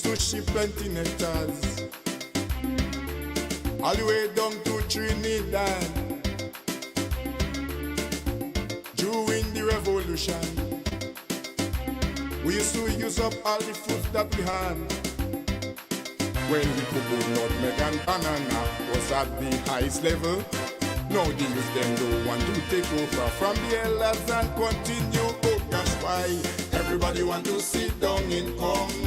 to ship continentals, all the way down to Trinidad. During the revolution, we used to use up all the fruit that we had. When the cocoa, nutmeg and banana was at the highest level, now the youth them don't want to take over from the elders and continue. Oh, that's why everybody want to sit down in computer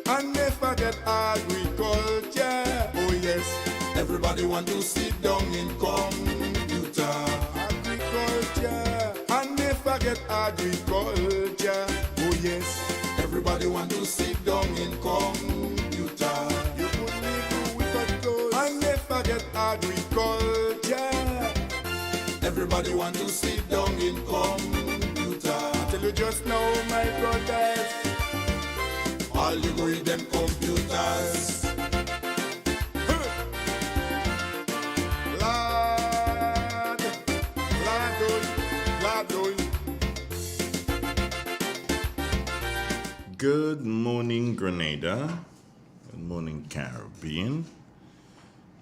and they forget agriculture. Oh yes, everybody want to sit down in computer, agriculture, and they forget agriculture. Oh yes, everybody want to sit down in computer. You could live without clothes and they forget agriculture. Everybody want to sit down in computer. I tell you just now, my brothers, all you go with them computers. Lord, Lord. Good morning, Grenada. Good morning, Caribbean.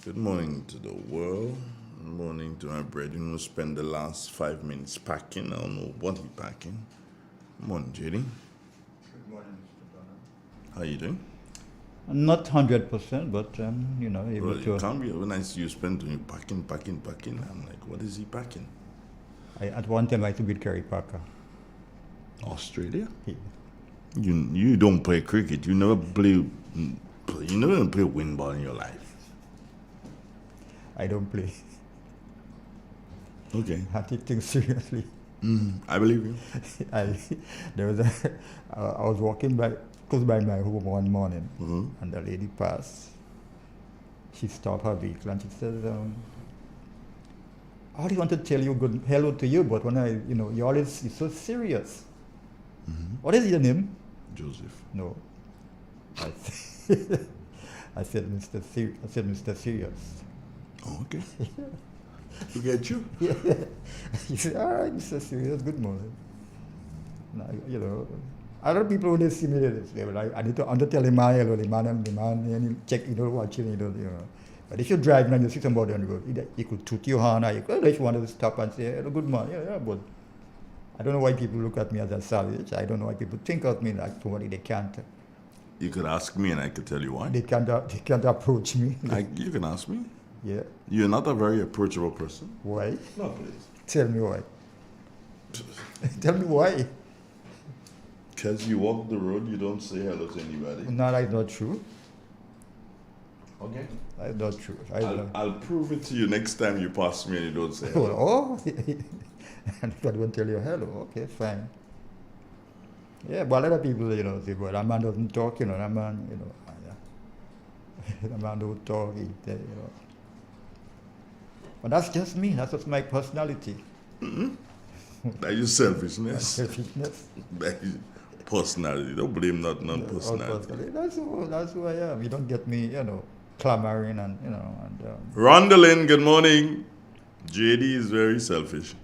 Good morning to the world. Good morning to my brethren who spent the last 5 minutes packing. I don't know what he packing. Good morning, JD. Good morning, Mr. Donald. How you doing? Not 100%, but able Well, to. it can't be when I see you spend doing packing. I'm like, what is he packing? At one time, I used to be Kerry Parker. Australia? Yeah. You don't play cricket. You never play wind ball in your life. I don't play. Okay. I take things seriously. I believe you. I was walking close by my home one morning, and the lady passed. She stopped her vehicle and she says, I always want to tell you good hello to you, but when you're so serious. What is your name? Joseph. No. I said, Mr. Serious. Oh, okay. To get you? Yeah. He said, all right, Mr. Serious, good morning. Now, other people when they see me, they say, well, I need to undertell the man, and he check, watching, But if you're driving and you see somebody on the road, you could toot your horn, or you could, if you wanted to stop and say, hello, good morning, but I don't know why people look at me as a savage. I don't know why people think of me like somebody they can't. You could ask me and I could tell you why. They can't approach me. You can ask me. Yeah. You're not a very approachable person. Why? No, please. Tell me why. Tell me why. Because you walk the road, you don't say hello to anybody. No, that's not true. Okay. That's not true. I'll prove it to you next time you pass me and you don't say hello. Oh, and if I don't tell you hello, okay, fine. Yeah, but a lot of people, say, well, that man doesn't talk, that man, that man don't talk, But that's just me. That's just my personality. That is selfishness. Selfishness. That is personality. Don't blame nothing on personality. That's who I am. You don't get me, clamoring and, Rondalyn, good morning. JD is very selfish.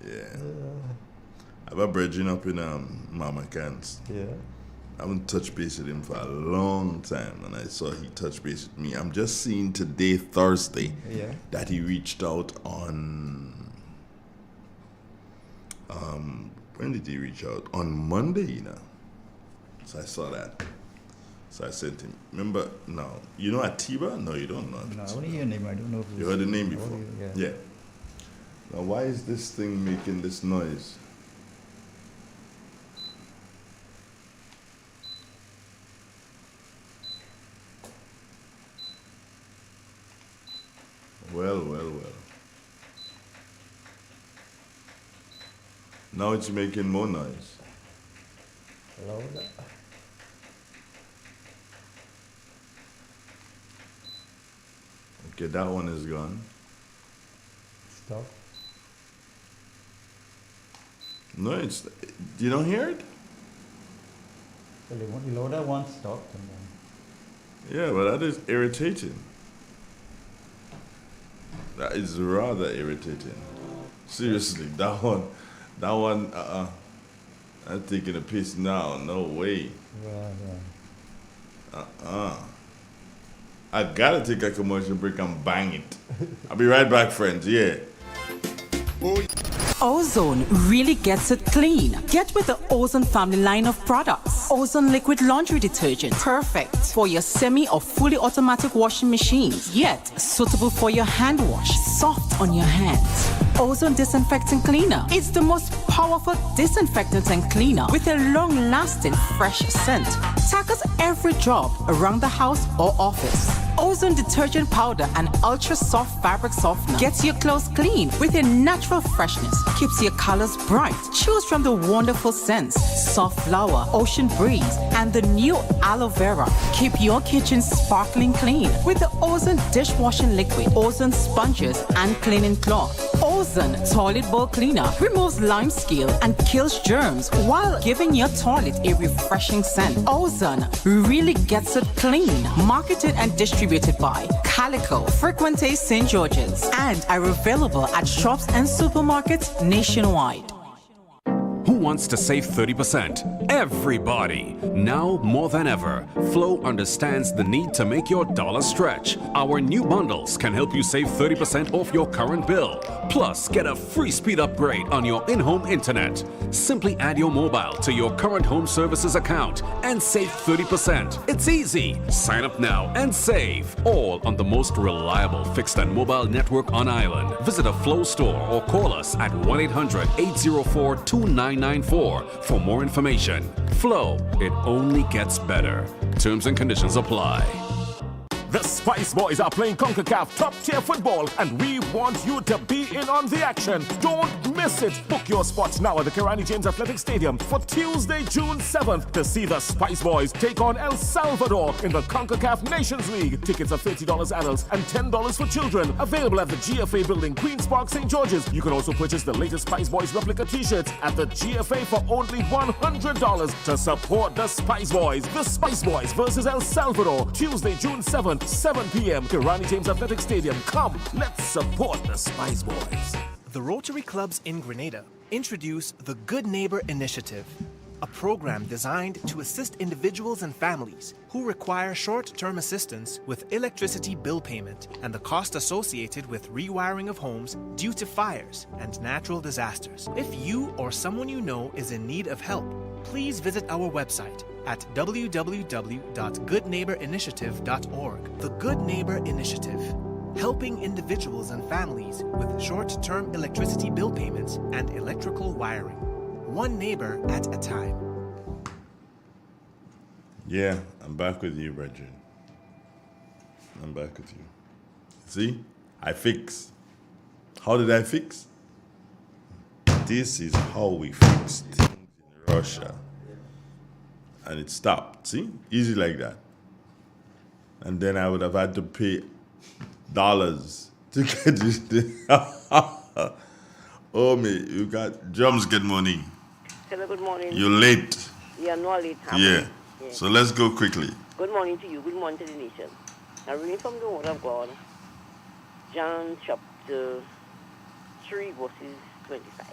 Yeah. I have a brethren up in Mama Cans. Yeah. I haven't touched base with him for a long time, and I saw he touched base with me. I'm just seeing today, Thursday, that he reached out on. When did he reach out? On Monday, So I saw that. So I sent him. Remember, no, you know Atiba? No, you don't know. No, I only hear your name. I don't know. You heard the name before? Yeah. Now, why is this thing making this noise? Well. Now it's making more noise. Louder. Okay, that one is gone. Stop. No, it's. You don't hear it? Well, the louder one stopped and then. Yeah, but that is irritating. That is rather irritating. Seriously, that one. That one, I'm taking a piss now. No way. I gotta take a commercial break and bang it. I'll be right back, friends. Yeah. Ozone really gets it clean. Get with the Ozone family line of products. Ozone liquid laundry detergent. Perfect for your semi or fully automatic washing machines. Yet suitable for your hand wash. Soft on your hands. Ozone disinfectant cleaner. It's the most powerful disinfectant and cleaner with a long-lasting fresh scent. Tackles every job around the house or office. Ozone detergent powder and ultra soft fabric softener gets your clothes clean with a natural freshness. Keeps your colors bright. Choose from the wonderful scents soft flower, ocean breeze, and the new aloe vera. Keep your kitchen sparkling clean with the Ozone dishwashing liquid, Ozone sponges, and cleaning cloth. Ozone toilet bowl cleaner removes lime scale and kills germs while giving your toilet a refreshing scent. Ozone really gets it clean. Marketed and distributed by Calico, Frequente St. George's, and are available at shops and supermarkets nationwide. Who wants to save 30%? Everybody! Now more than ever, Flow understands the need to make your dollar stretch. Our new bundles can help you save 30% off your current bill. Plus, get a free speed upgrade on your in-home internet. Simply add your mobile to your current home services account and save 30%. It's easy. Sign up now and save. All on the most reliable fixed and mobile network on island. Visit a Flow store or call us at 1-800-804-2994 for more information. Flow, it only gets better. Terms and conditions apply. The Spice Boys are playing CONCACAF top-tier football, and we want you to be in on the action. Don't miss it. Book your spots now at the Kirani James Athletic Stadium for Tuesday, June 7th to see the Spice Boys take on El Salvador in the CONCACAF Nations League. Tickets are $30 adults and $10 for children. Available at the GFA building, Queen's Park, St. George's. You can also purchase the latest Spice Boys replica t-shirts at the GFA for only $100 to support the Spice Boys. The Spice Boys versus El Salvador, Tuesday, June 7th. 7 p.m. Kirani James Athletic Stadium. Come, let's support the Spice Boys. The Rotary Clubs in Grenada introduce the Good Neighbor Initiative, a program designed to assist individuals and families who require short-term assistance with electricity bill payment and the cost associated with rewiring of homes due to fires and natural disasters. If you or someone you know is in need of help, please visit our website at www.goodneighborinitiative.org. The Good Neighbor Initiative, helping individuals and families with short-term electricity bill payments and electrical wiring. One neighbor at a time. Yeah, I'm back with you, Brethren. I'm back with you. See, I fix. How did I fix? This is how we fixed things in Russia. And it stopped. See? Easy like that. And then I would have had to pay dollars to get this thing. Oh, me, you got drums. Good morning. Hello, good morning. You're late. Yeah, no late. Yeah. So let's go quickly. Good morning to you. Good morning to the nation. I'm reading from the Word of God, John chapter 3, verses 25.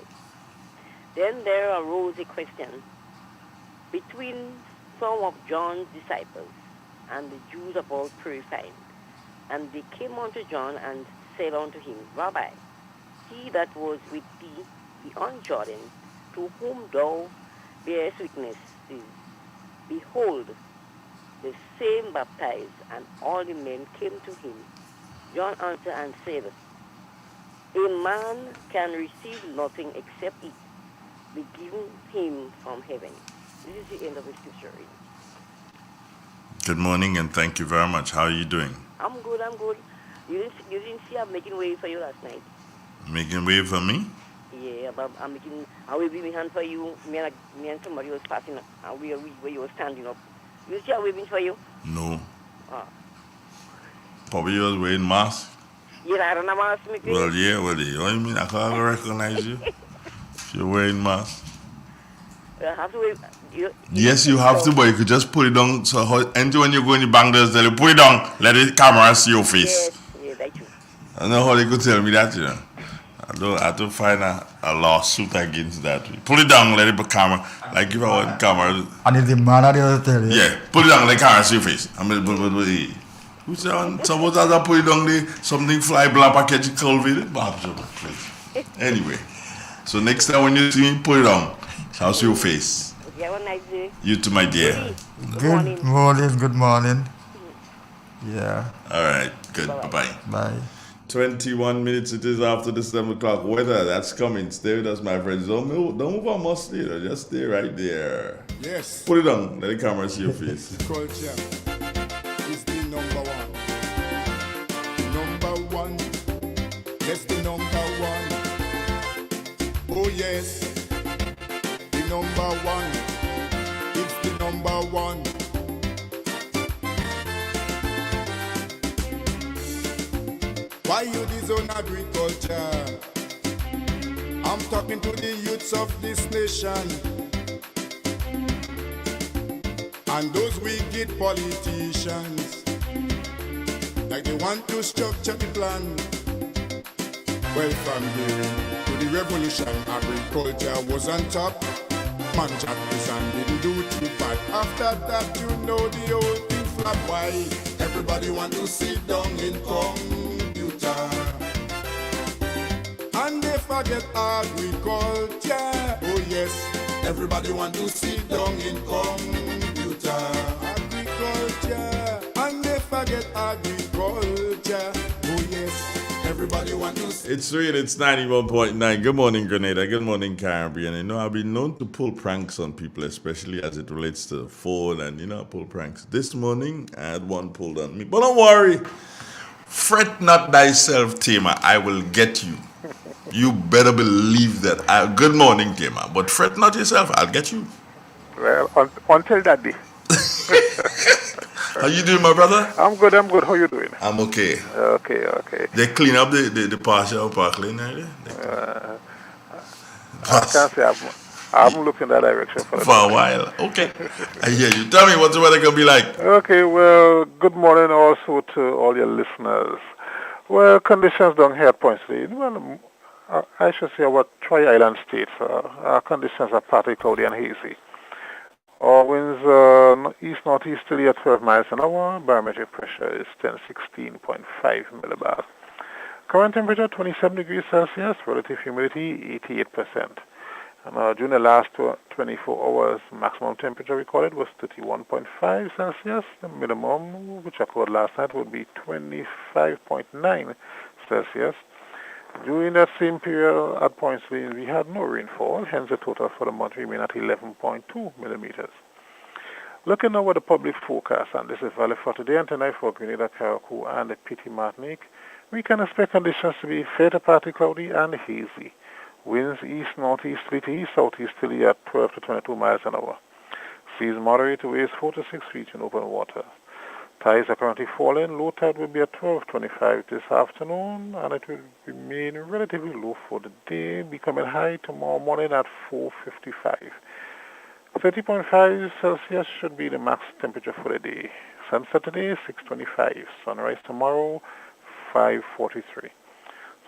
Then there arose a question between some of John's disciples and the Jews about purifying. And they came unto John and said unto him, Rabbi, he that was with thee beyond Jordan, to whom thou bearest witness, behold, the same baptized, and all the men came to him. John answered and said, a man can receive nothing except it be given him from heaven. This is the end of the scripture reading. Good morning and thank you very much. How are you doing? I'm good. You didn't see I'm making way for you last night. Making way for me? Yeah, but I'm waving my hand for you. Me and somebody was passing where you were standing up. You see I'm waving for you? No. Probably you was wearing mask? Yeah, I don't know mask. Well, yeah, what do you mean? I can't recognize you if you're wearing mask. I have to wave. Yes, you have to, but you could just put it down. So until when you go in the bank, they'll tell you, put it down, let the camera see your face. Yes, that's true. I know how they could tell me that, you know. I have to find a lawsuit against that. Pull it down, let it be camera. Like if I want camera. And if the man at the other tell you. Yeah, pull it down, let camera see your face. I mean, who's that? Suppose I put it down there, something fly, blah, package, COVID. Anyway, so next time when you see me, put it down. How's your face? You have a nice day. You too, my dear. Good morning. Yeah. All right, good. Bye-bye. Bye. 21 minutes it is after the 7 o'clock weather. That's coming. Stay with us, my friends. Don't move on much later. Just stay right there. Yes. Put it on. Let the camera see your face. Culture is the number one. Number one. Yes, the number one. Oh, yes. The number one. It's the number one. Why you disown agriculture? I'm talking to the youths of this nation and those wicked politicians, like they want to structure the plan. Well, from here to the revolution, agriculture was on top. Man jacked his and didn't do too bad. After that, you know the whole thing flop. Why? Everybody want to sit down in computer, and they forget agriculture. Oh yes, everybody want to sit down in computer, agriculture, and they forget agriculture. Oh yes, everybody want to. It's real. It's 91.9. Good morning, Grenada. Good morning, Caribbean. You know, I've been known to pull pranks on people, especially as it relates to the phone, and you know, I pull pranks. This morning, I had one pulled on me, but don't worry. Fret not thyself, Tema. I will get you. You better believe that. Good morning, Tema. But fret not yourself. I'll get you. Well, until that day. How you doing, my brother? I'm good. How you doing? I'm okay. Okay. They clean up the partial parkland area? I can't say I haven't looked in that direction for a while. Okay. I hear you. Tell me what's the weather going to be like. Okay, well, good morning also to all your listeners. Well, conditions down here at Pointsley. Well, I should say our Tri-Island states. Our conditions are partly cloudy and hazy. Our winds east-northeasterly at 12 miles an hour. Barometric pressure is 1016.5 millibars. Current temperature 27 degrees Celsius. Relative humidity 88%. And during the last 24 hours, maximum temperature recorded was 31.5 Celsius. The minimum, which occurred last night, would be 25.9 Celsius. During that same period at Pointsley, we had no rainfall, hence the total for the month remained at 11.2 millimeters. Looking now at the public forecast, and this is valid for today and tonight for Grenada, Carriacou, and the Petite Martinique, we can expect conditions to be fair to partly cloudy and hazy. Winds east-northeasterly to east-southeasterly at 12 to 22 miles an hour. Seas moderate to waves 4 to 6 feet in open water. Tides are currently falling. Low tide will be at 12:25 this afternoon, and it will remain relatively low for the day, becoming high tomorrow morning at 4:55. 30.5 Celsius should be the max temperature for the day. Sunset today 6:25. Sunrise tomorrow 5:43.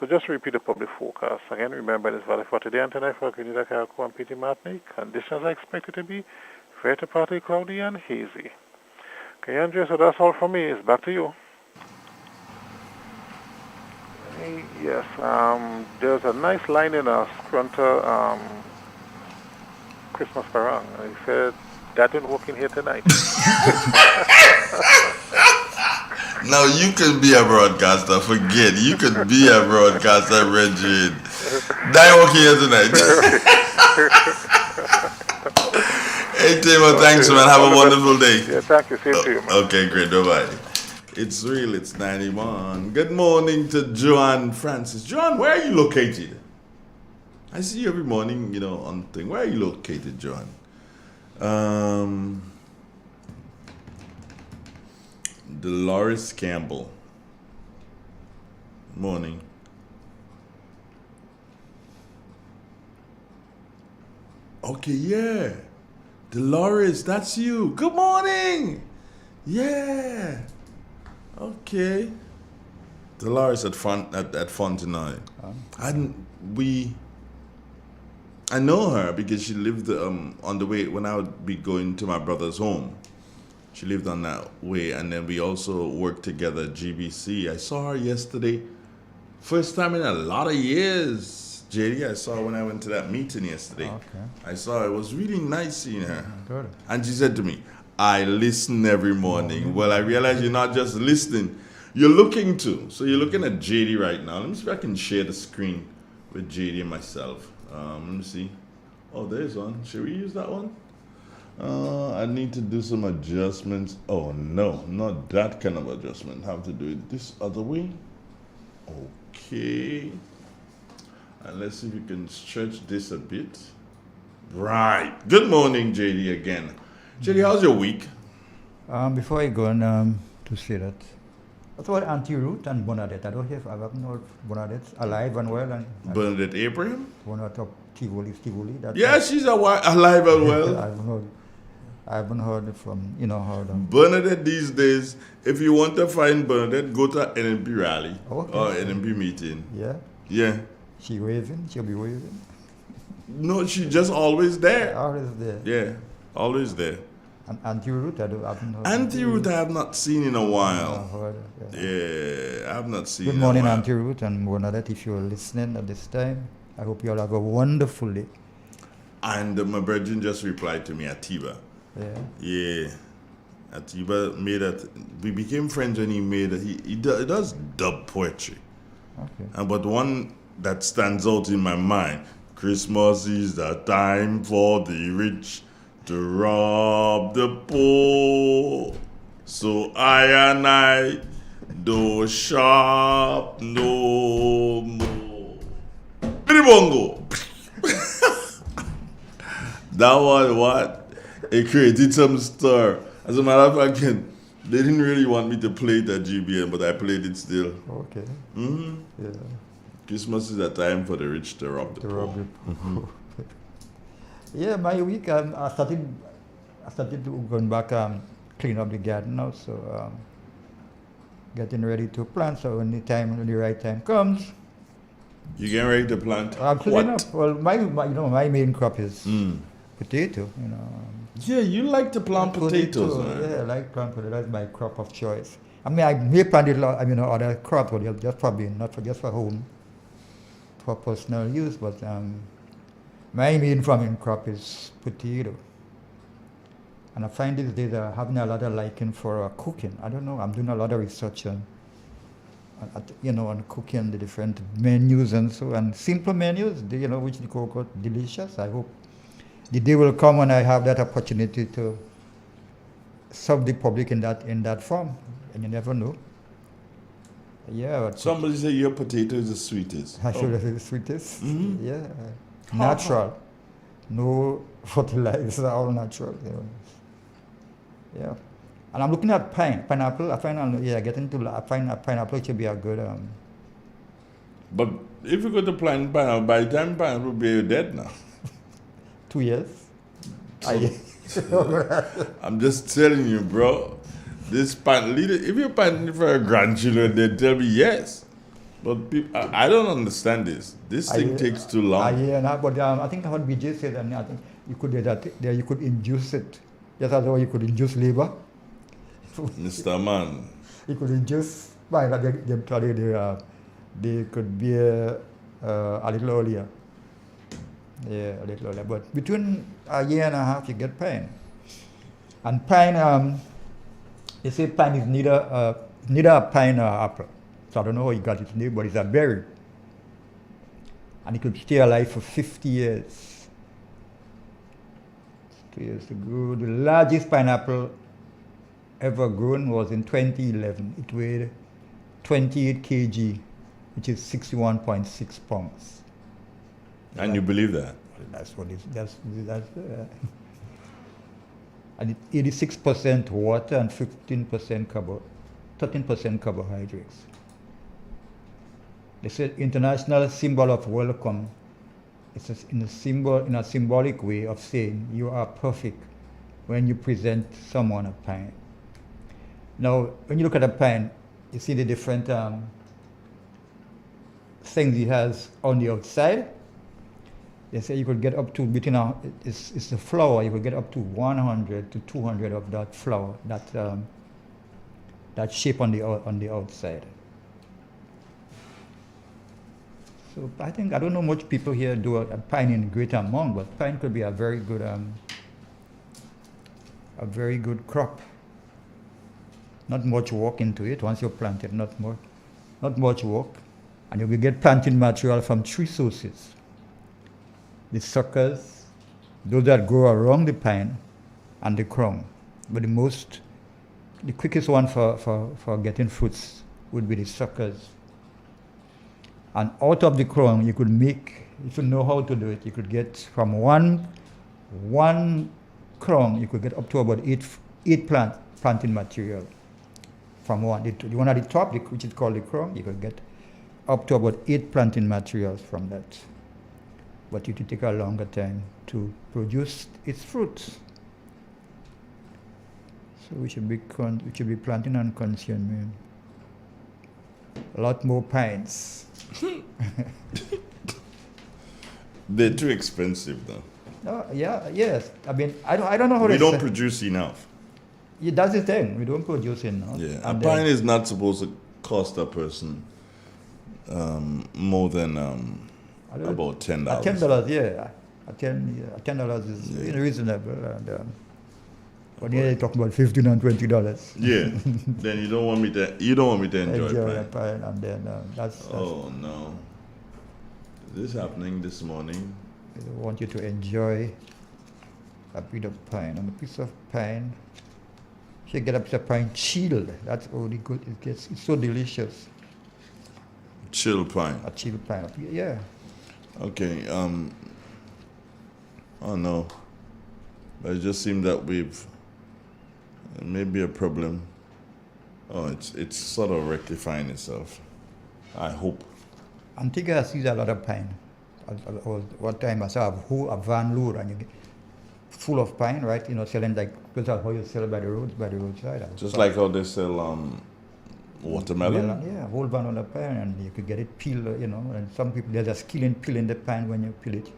So just to repeat the public forecast. Again, remember it's valid for today and tonight for Grenada, Carriacou, and Petite Martinique. Conditions are expected to be fair to partly cloudy and hazy. Okay, Andrea, so that's all from me. It's back to you. Yes, there's a nice line in a Scrunter Christmas parang. He said, that didn't work in here tonight. Now you can be a broadcaster. Forget. You can be a broadcaster, Reggie. That working here tonight. Hey, Timo, thanks, man. Have a wonderful day. Yeah, thank you. Same to you, man. Okay, great. Bye-bye. It's real. It's 91. Good morning to Joan Francis. Joan, where are you located? I see you every morning, you know, on thing. Where are you located, Joan? Dolores Campbell. Morning. Okay, yeah. Dolores, that's you. Good morning. Yeah. Okay. Dolores at Fontenoy. I know her because she lived on the way when I would be going to my brother's home. She lived on that way, and then we also worked together at GBC. I saw her yesterday, first time in a lot of years. JD, I saw her when I went to that meeting yesterday. Okay. I saw her. It was really nice seeing her. Good. And she said to me, I listen every morning. Well, I realize you're not just listening, you're looking too. So you're looking at JD right now. Let me see if I can share the screen with JD and myself. Let me see. Oh, there's one. Should we use that one? I need to do some adjustments. Oh, no, not that kind of adjustment. Have to do it this other way. Okay. And let's see if we can stretch this a bit. Right. Good morning, JD, again. JD, how's your week? Before I go on to say that, that's what Auntie Ruth and Bernadette. I don't know if I've heard Bernadette's alive and well. And Bernadette Abraham? Bernadette of Tivoli. Yeah, she's alive and well. I haven't heard it from, her. Bernadette these days, if you want to find Bernadette, go to NMP rally or NMP meeting. Yeah? Yeah. She waving? She'll be waving? No, she's just always there. Always there. Yeah, always there. And Auntie Ruth, I haven't heard. Auntie Ruth, I have not seen in a while. Heard, yeah, I have not seen. Good morning, Auntie Ruth and Bernadette. If you're listening at this time, I hope you all have a wonderful day. And my brethren just replied to me, Atiba. Yeah. Yeah. Atiba made it. We became friends when he made it. He does dub poetry. Okay. And but one that stands out in my mind, Christmas is the time for the rich to rob the poor. So I do shop no more. Bongo. That was what? It created some stir. As a matter of fact, they didn't really want me to play it at GBN, but I played it still. Okay. Mm-hmm. Yeah. Christmas is a time for the rich to rob the poor. Mm-hmm. Yeah, my week, I started to going back, clean up the garden now, so getting ready to plant. So when the right time comes, you getting ready to plant? I'm cleaning up. Well, my main crop is potato. Yeah, you like to plant potatoes, man. Yeah, I like plant potatoes. That's my crop of choice. I mean, I may plant a lot. Other crops, but just probably not just for home, for personal use. But my main farming crop is potato. And I find these days I'm having a lot of liking for cooking. I don't know. I'm doing a lot of research on cooking, the different menus and simple menus. Which they call delicious. I hope the day will come when I have that opportunity to serve the public in that form, and you never know. Yeah. Somebody say your potato is the sweetest. I should say the sweetest. Mm-hmm. Yeah. Natural. No fertilizer, all natural. Yeah. And I'm looking at pineapple. I find pineapple should be a good. But if you go to plant pineapple, by the time pineapple will be dead now. 2 years. I'm just telling you, bro. This if you're planting for a grandchildren, they tell me yes. But people, I don't understand this. This thing takes too long. But I think what BJ said, I think you could do that. You could induce it, just as though you could induce labor. Mr. Man. You could induce. They could be a little earlier. Yeah, a little earlier. But between a year and a half, you get pine. And pine, they say pine is neither a pine or apple. So I don't know how he got its name, but it's a berry. And it could stay alive for 50 years. 2 years ago, the largest pineapple ever grown was in 2011. It weighed 28 kg, which is 61.6 pounds. And you believe that? That's what it is. And it's 86% water and 13% carbohydrates. They said international symbol of welcome. It's in a symbolic way of saying you are perfect when you present someone a pine. Now, when you look at a pine, you see the different things he has on the outside. They say you could get up to it's the flour. You could get up to 100 to 200 of that flour, that shape on the outside. So I don't know much people here do a pine in great amount, but pine could be a very good crop. Not much work into it once you plant it. Not much work, and you will get planting material from 3 sources. The suckers, those that grow around the pine, and the crown. But the quickest one for getting fruits would be the suckers. And out of the crown, you could make, if you know how to do it, you could get from one crown, you could get up to about eight planting material. From the one at the top, which is called the crown, you could get up to about 8 planting materials from that. But it will take a longer time to produce its fruits. So we should be planting and consuming a lot more pines. They're too expensive, though. Oh, yes. I mean, I don't know how we don't produce enough. Yeah, that's the thing. We don't produce enough. Yeah, a pine is not supposed to cost a person more than about $10. $10, yeah. $10 is reasonable. And, but here you're talking about $15 and $20. Yeah. Then you don't want me to enjoy pine. And then that's. Oh no. Is this happening this morning? I want you to enjoy a bit of pine. And a piece of pine. You get a piece of pine chilled. That's really good. It's so delicious. Chilled pine. A chilled pine. Yeah. Okay. Oh no. But it just seemed that maybe a problem. Oh, it's sort of rectifying itself. I hope. Antigua sees a lot of pine. One time I saw a van load and you get full of pine, right? Selling like that's how you sell by the roadside. Just like how they sell watermelon. Yeah, whole van on the pine, and you could get it peeled. And some people there's a skill in peeling the pine. When you peel it,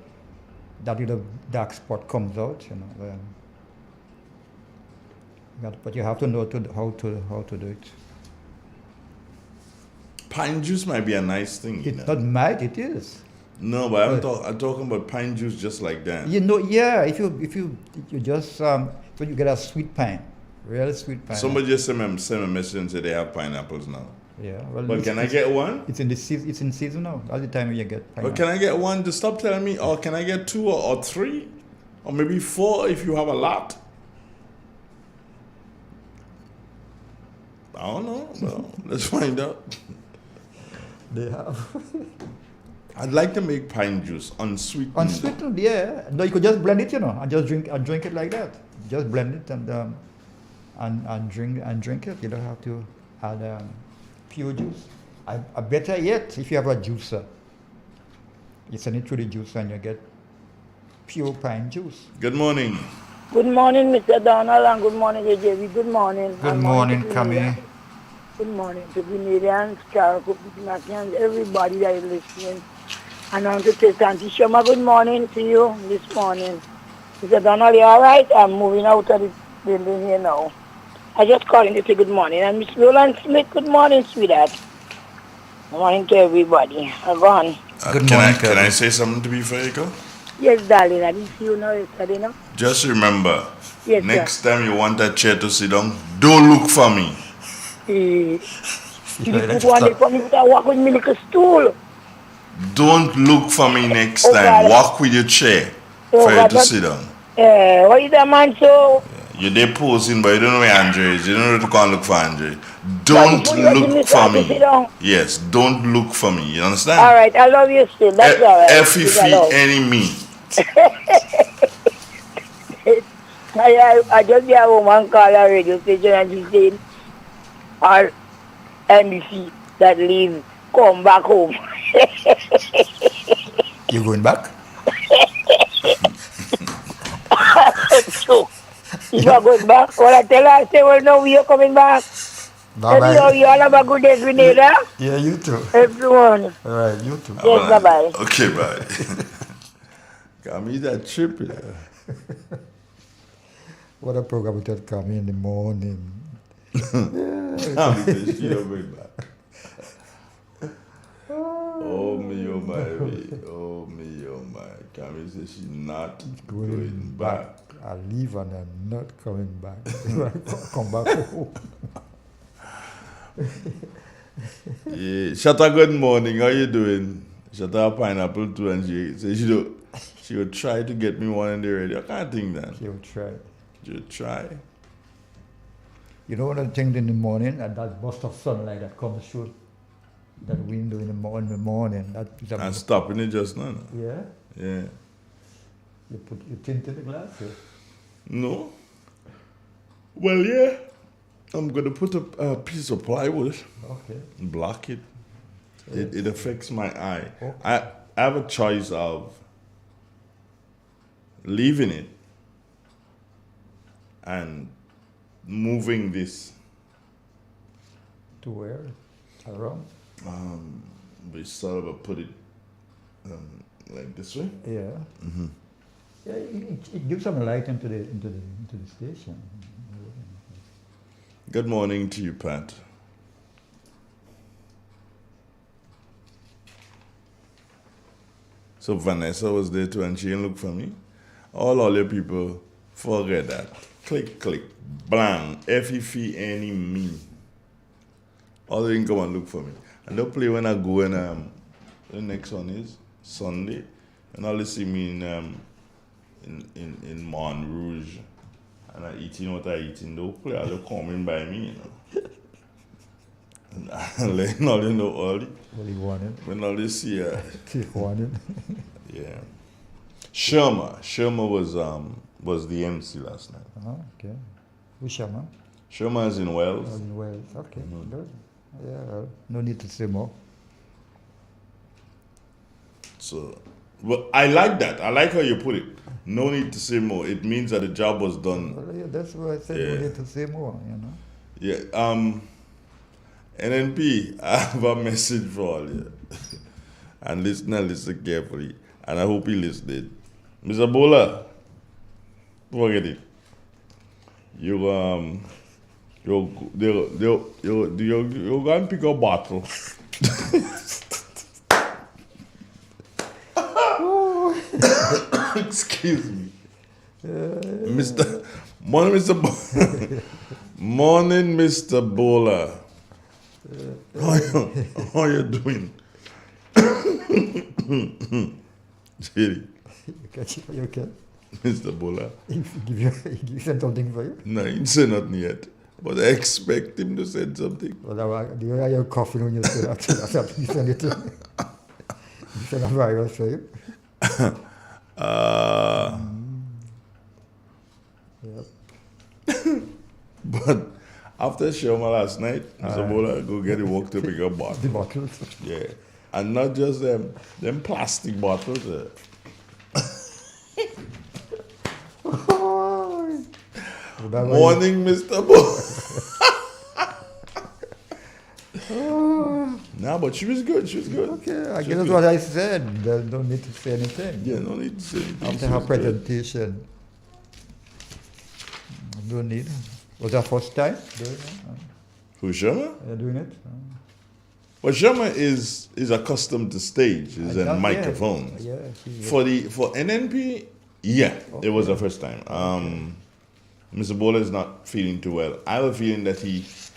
that little dark spot comes out. But you have to know how to do it. Pine juice might be a nice thing. Not might, it is. No, but I'm talking about pine juice just like that. Yeah. If you just when you get a sweet pine, real sweet pine. Somebody just send me a message and say they have pineapples now. Yeah. Well, but can I get one? It's in season now. All the time you get pineapple. But can I get one? Just stop telling me. Or can I get 2 or 3, or maybe 4 if you have a lot? I don't know. Well, let's find out. They have. I'd like to make pine juice unsweetened. Unsweetened, yeah. No, you could just blend it, and just drink it like that. Just blend it and drink it. You don't have to add pure juice. Better yet, if you have a juicer, you send it through the juicer and you get pure pine juice. Good morning. Good morning, Mr. Donald, and good morning, JJV. Good morning. Good morning, Camille. Good morning to Grenadians, Caracou, and everybody that is listening. And I want to say thank you, Shoma. Good morning to you this morning. Mr. Donald, you all right? I'm moving out of the building here now. I just called in to say good morning. And Miss Roland Smith, good morning, sweetheart. Good morning to everybody. Go on. Good morning, can I say something to before you go? Yes, darling. I didn't see you now yesterday, no? Just remember, yes, next time you want that chair to sit down, don't look for me. You put one day for me, but I walk with me like a stool. Don't look for me next time. God. Walk with your chair for you to sit down. What is that, man? So You're there posing, but you don't know where Andre is. You don't know to go and look for Andre. Don't look for me. Yes, don't look for me. You understand? All right, I love you still. That's all right. F-E-F enemy. I just hear a woman call a radio station and she said, our NBC that leaves come back home. You going back? So, if you are going back, well, I tell her, I say, well, no, we are coming back. Bye-bye. Anyhow, you all have a good day, Grenada. Yeah, you too. Everyone. All right, you too. Yes, bye-bye. Okay, bye. Come eat that trip. What a program that come in the morning. Come eat she don't bring back. Oh me, oh my, oh me, oh my. Camille says she's not going back. I leave and I'm not coming back. Come back home. Yeah, Shatta, good morning. How you doing? Shatta pineapple too, and she says she would try to get me one in the radio. I can't think that. She will try. She would try. You know one of the things in the morning, and that burst of sunlight that comes through that window in the morning. That is And stopping it just now. Yeah. Yeah. You put your tint in the glass. Yeah? No. Well, yeah. I'm gonna put a piece of plywood. Okay. And block it. It affects my eye. Okay. I have a choice of leaving it and moving this. To where? Around? We sort of put it like this way. Yeah. Mm-hmm. Yeah, it gives some light into the station. Good morning to you, Pat. So Vanessa was there too, and she didn't look for me. All your people forget that. Click, click, blang, F-E-F-E-N-E, me. All they can come and look for me. And they'll play when I go in, the next one is Sunday, and all they see me in Mon Rouge, and I eating what I eating. They'll play, they'll come in by me, you know. And I let all you know all the, What he wanted. when all they see He wanted. yeah. Sherma was the MC last night. Okay. Who's Shama? Sherma is in Wales. In Wales. Okay, good. Yeah, well, no need to say more. So, well, I like that. I like how you put it. No need to say more. It means that the job was done. Well, yeah, that's why I said Yeah. no need to say more, you know. Yeah. NNP, I have a message for all you. And listen carefully. And I hope you listened. Mr. Bola, forget it. You go and pick a bottle. Excuse me. Morning, Mr. Bola. How you doing? Jerry. You okay? Mr. Bola. He said something for you? No, he didn't say nothing yet. But I expect him to say something. Well, do you have your coffee when you say that? That's what you send it to me. You send a virus for you? Yep. But after Shoma last night, Mr. Bola go get it walk to pick up bottles. The bottles. Yeah. And not just them plastic bottles. Morning, Mr. Bola. No, but she was good. She was good. Okay, I She guess was that's good. what I said. There's no need to say anything. Yeah, no need to say anything. After She her was good. presentation. No need. Was that first time doing it? Who, Shoma? Doing it? Well, Shoma is accustomed to stages and Yeah, microphones. yeah, For NNP, yeah, it was the first time. Mr. Bola is not feeling too well. I have a feeling that he's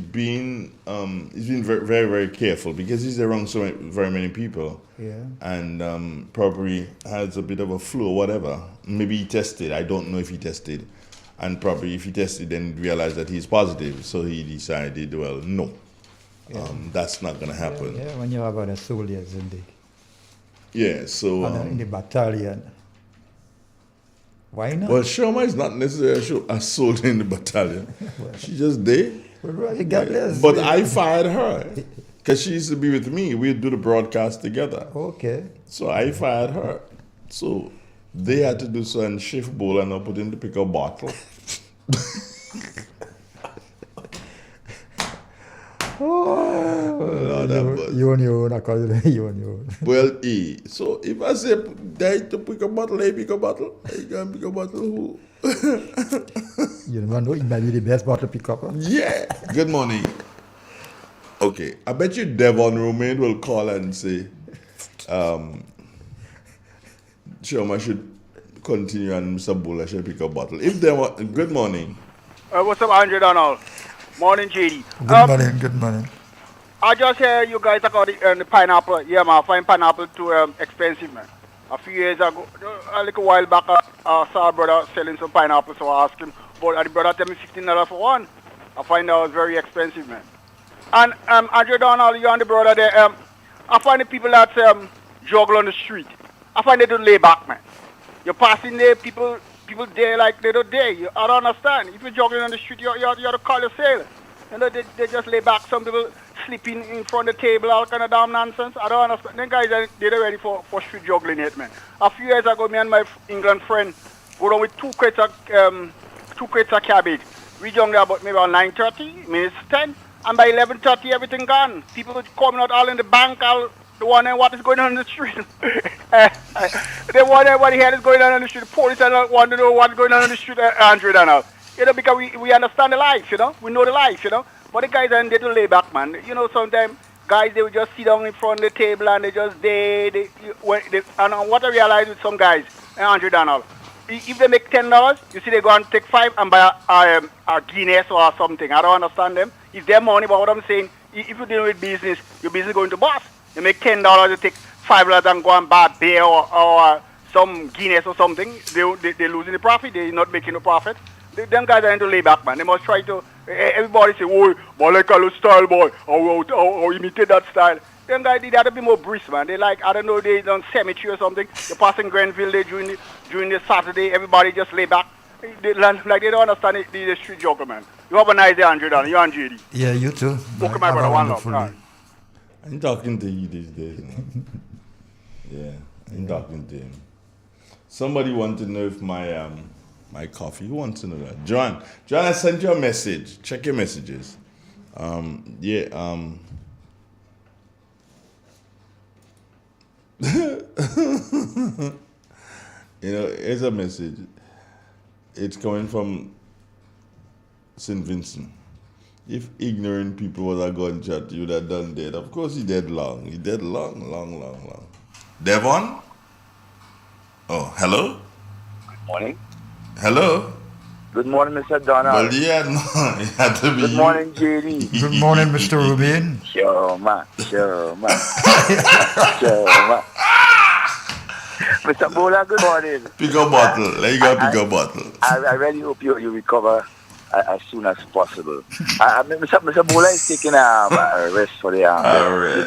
been very, very, very careful because he's around very many people. Yeah. And probably has a bit of a flu or whatever. Maybe he tested. I don't know if he tested. And probably if he tested, then realized that he's positive. So he decided, well, no, that's not going to happen. Yeah, when you have other soldiers in the So in the battalion. Why not? well, Shoma is not necessarily a soldier in the battalion. She's just there. Regardless. But I fired her because she used to be with me. We'd do the broadcast together. Okay. So I fired her. So they had to do so and shift bowl and I put in to pick a bottle. Lord have mercy. You on your own, I call you, you on your own. Well, so if I say die to pick a bottle, I pick a bottle. I can pick a bottle who? You never know, it might be the best bottle to pick up. Huh? Yeah. Good morning. Okay, I bet you Devon Romain will call and say, Shoma should continue and Mr. Buller should pick a bottle. If they want, good morning. What's up, Andrew Donald? Morning, JD. Good morning. I just hear you guys talk about the pineapple. Yeah, man, I find pineapple too expensive, man. A few years ago, a little while back, I saw a brother selling some pineapple, so I asked him, but the brother tell me $15 for one. I find that was very expensive, man. And Andrew Donald, you and the brother there, I find the people that juggle on the street, I find they don't lay back, man. You're passing there, people there like they don't dare. I don't understand. If you're juggling on the street, you have to call your sailor. You know, they just lay back. Some people sleeping in front of the table, all kind of damn nonsense. I don't understand. Them guys, they're ready for street juggling yet, man. A few years ago, me and my England friend go down with two crates of cabbage. We jungled about maybe around 9:30, minutes 10. And by 11:30, everything gone. People coming out all in the bank, all the wondering what is going on in the street. They wonder what the hell is going on in the street. The police want to know what's going on in the street, Andrew Donald. You know, because we understand the life, you know. We know the life, you know. But the guys they don't lay back, man. You know, sometimes guys, they will just sit down in front of the table and they just, and what I realize with some guys, Andrew Donald, if they make $10, you see they go and take 5 and buy a Guinness or something. I don't understand them. It's their money, but what I'm saying, if you're dealing with business, your business going to bust. You make $10, you take $5 and go and buy a beer or some Guinness or something. They're losing the profit. They're not making the profit. Them guys are into lay back, man. They must try to, everybody say, oh, but like a style, boy, or imitate that style. Them guys, they gotta be more brisk, man. They like, I don't know, they done cemetery or something. You're passing Grenville there during the Saturday, everybody just lay back. They don't understand the street juggle, man. You have a nice day, Andrew, Dan. You and JD. Yeah, you too. Okay, my brother, one love. I'm talking to you these days, man. Yeah, I'm talking to him. Somebody wants to know if my coffee. Who wants to know that? John, I sent you a message. Check your messages. You know, here's a message. It's coming from St. Vincent. If ignorant people was a gunshot, you would have done dead. Of course, he dead long. He dead long. Devon? Oh, hello? Good morning. Hello? Good morning, Mr. Donald. Well, yeah, no, it had to be. Good morning, JD. Good morning, Mr. Rubin. Sure, man. Mr. Bola, good morning. Pick a bottle. Let you go pick a bottle. I really hope you recover as soon as possible. Mr. Bola is taking a rest for the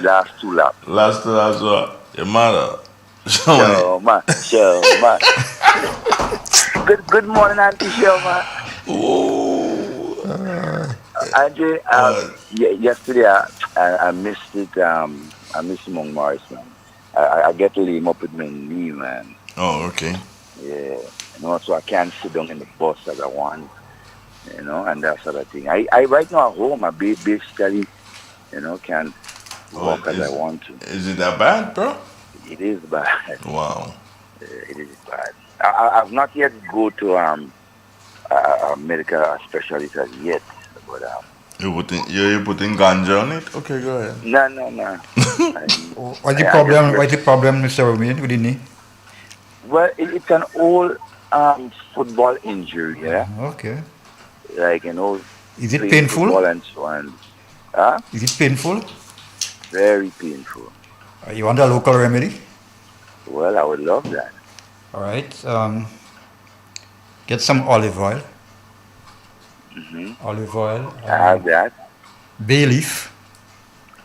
last 2 laps. Last 2 laps, what? Your mother. Sure, man. Good morning, Auntie Sherma. Andre, yesterday I missed it. I missed Mount Morris, man. I get to lay him up with my knee, man. Oh, okay. Yeah, you know, so I can't sit down in the bus as I want, you know, and that sort of thing. I right now at home, I basically, you know, can walk as I want to. Is it that bad, bro? It is bad. Wow. It is bad. I've not yet go to a medical specialist as yet, but you're putting ganja on it? Okay, go ahead. No. What's the problem, Mr. Rubin, with the knee? Well, it's an old football injury, yeah. Okay. Like, you know. Is it painful? And so on. Huh? Is it painful? Very painful. You want a local remedy? Well, I would love that. All right. Get some olive oil. Mm-hmm. Olive oil. I have that. Bay leaf.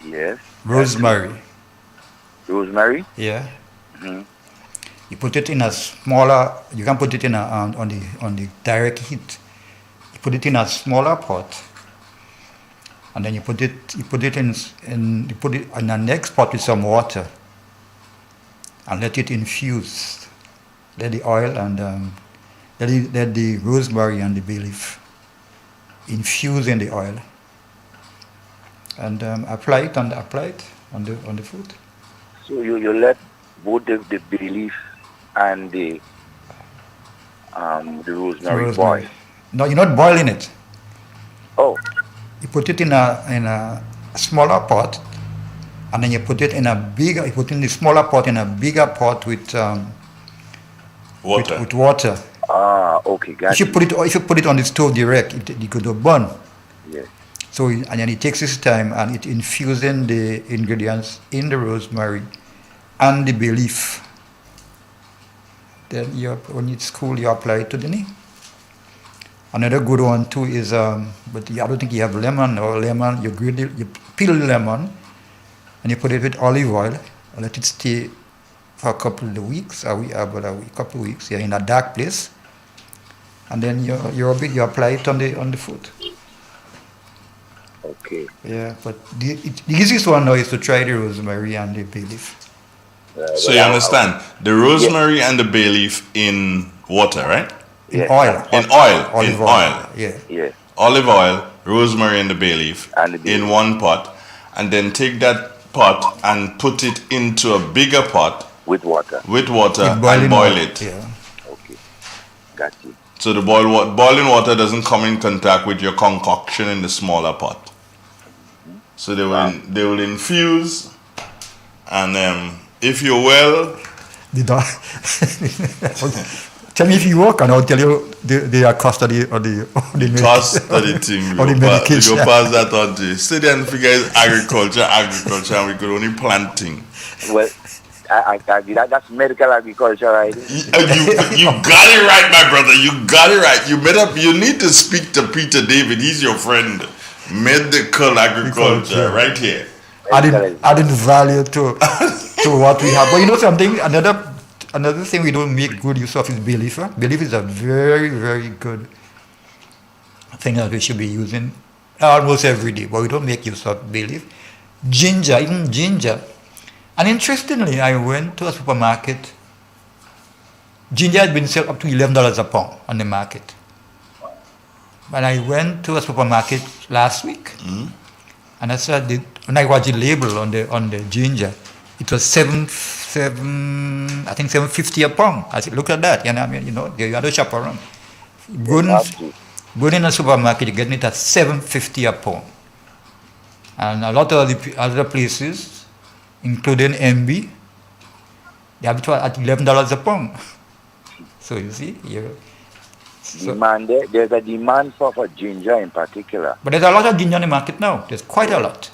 Yes. Rosemary. Rosemary? Yeah. Mm-hmm. You put it in a smaller. You can put it in on the direct heat. You put it in a smaller pot, and then you put it in the next pot with some water, and let it infuse. Let the oil and let the rosemary and the bay leaf infuse in the oil. and apply it on the food. So you let both the bay leaf and the rosemary boil. No, you're not boiling it. Oh. You put it in a smaller pot, and then you put it in you put in the smaller pot in a bigger pot with water. With water. Ah, okay, got If you put it on the stove direct, it could burn. Yes. So and then it takes its time and it infusing the ingredients in the rosemary and the bay leaf. Then when it's cool, you apply it to the knee. Another good one too is, but I don't think you have lemon. You peel the lemon, and you put it with olive oil, and let it stay for a couple of weeks, couple of weeks, in a dark place, and then you apply it on the food. Okay. Yeah, but the easiest one now is to try the rosemary and the bay leaf. So you understand the rosemary and the bay leaf in water, right? In oil. Olive oil. Yeah. Olive oil, rosemary, and the bay leaf in one pot, and then take that pot and put it into a bigger pot with water. And boil it. Yeah. Okay. Got you. So the boiling water doesn't come in contact with your concoction in the smaller pot. So they will infuse, and if you're well. Tell me if you work, and I'll tell you the cost of the thing. or the medication. We go pass that on to you. Stay there and figure it's agriculture, and we could only planting. Well, that's medical agriculture, right? You got it right, my brother. You got it right. You need to speak to Peter David. He's your friend. Medical agriculture, right here. Adding value to what we have. But you know something? Another thing we don't make good use of is bay leaf. Bay leaf is a very, very good thing that we should be using almost every day, but we don't make use of bay leaf. Even ginger. And interestingly, I went to a supermarket. Ginger had been sold up to $11 a pound on the market. But I went to a supermarket last week, and I saw when I watched the label on the ginger, it was $7.50 a pound. I said, look at that. You got to shop around. Going in a supermarket, you're getting it at $7.50 a pound. And a lot of the other places, including MB, they have it at $11 a pound. So you see, there's a demand for ginger in particular. But there's a lot of ginger in the market now. There's quite a lot.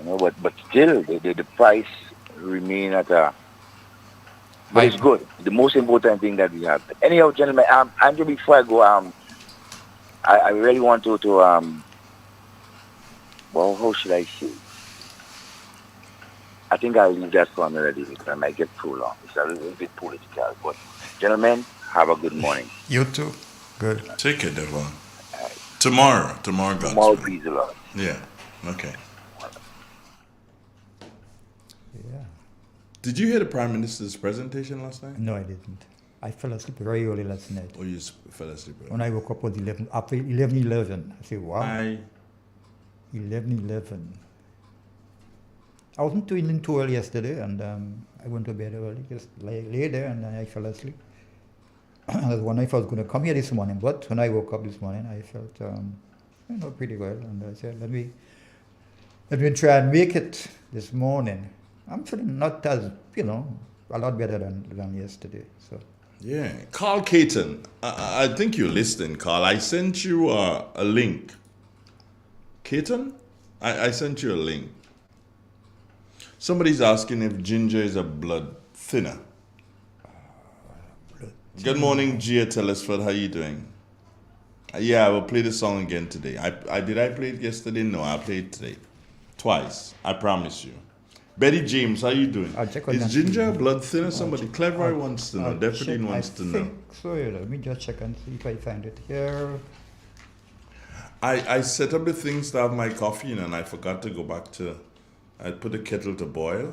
But still, the price remain at a. But it's good. The most important thing that we have. Anyhow, gentlemen, Andrew, before I go, I really want to well, how should I say? I think I'll leave that for another day because I might get too long. It's a little bit political. But gentlemen, have a good morning. You too. Good. Take it, Devon. Tomorrow, God's tomorrow, please, Lord. Yeah. Okay. Yeah. Did you hear the Prime Minister's presentation last night? No, I didn't. I fell asleep very early last night. Oh, you fell asleep early? When I woke up was 11:11. I said, wow. 11:11. I wasn't doing too early yesterday, and I went to bed early, just lay there, and then I fell asleep. I was wondering if I was going to come here this morning, but when I woke up this morning, I felt pretty well, and I said, let me try and make it this morning. I'm feeling not as, a lot better than yesterday. So. Yeah. Carl Caton, I think you're listening, Carl. I sent you a link. Caton? I sent you a link. Somebody's asking if ginger is a blood thinner. Good morning, Gia Telesford. How you doing? Yeah, I will play the song again today. Did I play it yesterday? No, I played it today. Twice. I promise you. Betty James, how you doing? Is ginger a blood thinner? Somebody clever wants to know. Definitely wants to know. I think so. Let me just check and see if I find it here. I set up the things to have my coffee in, and I forgot to go back to. I put the kettle to boil,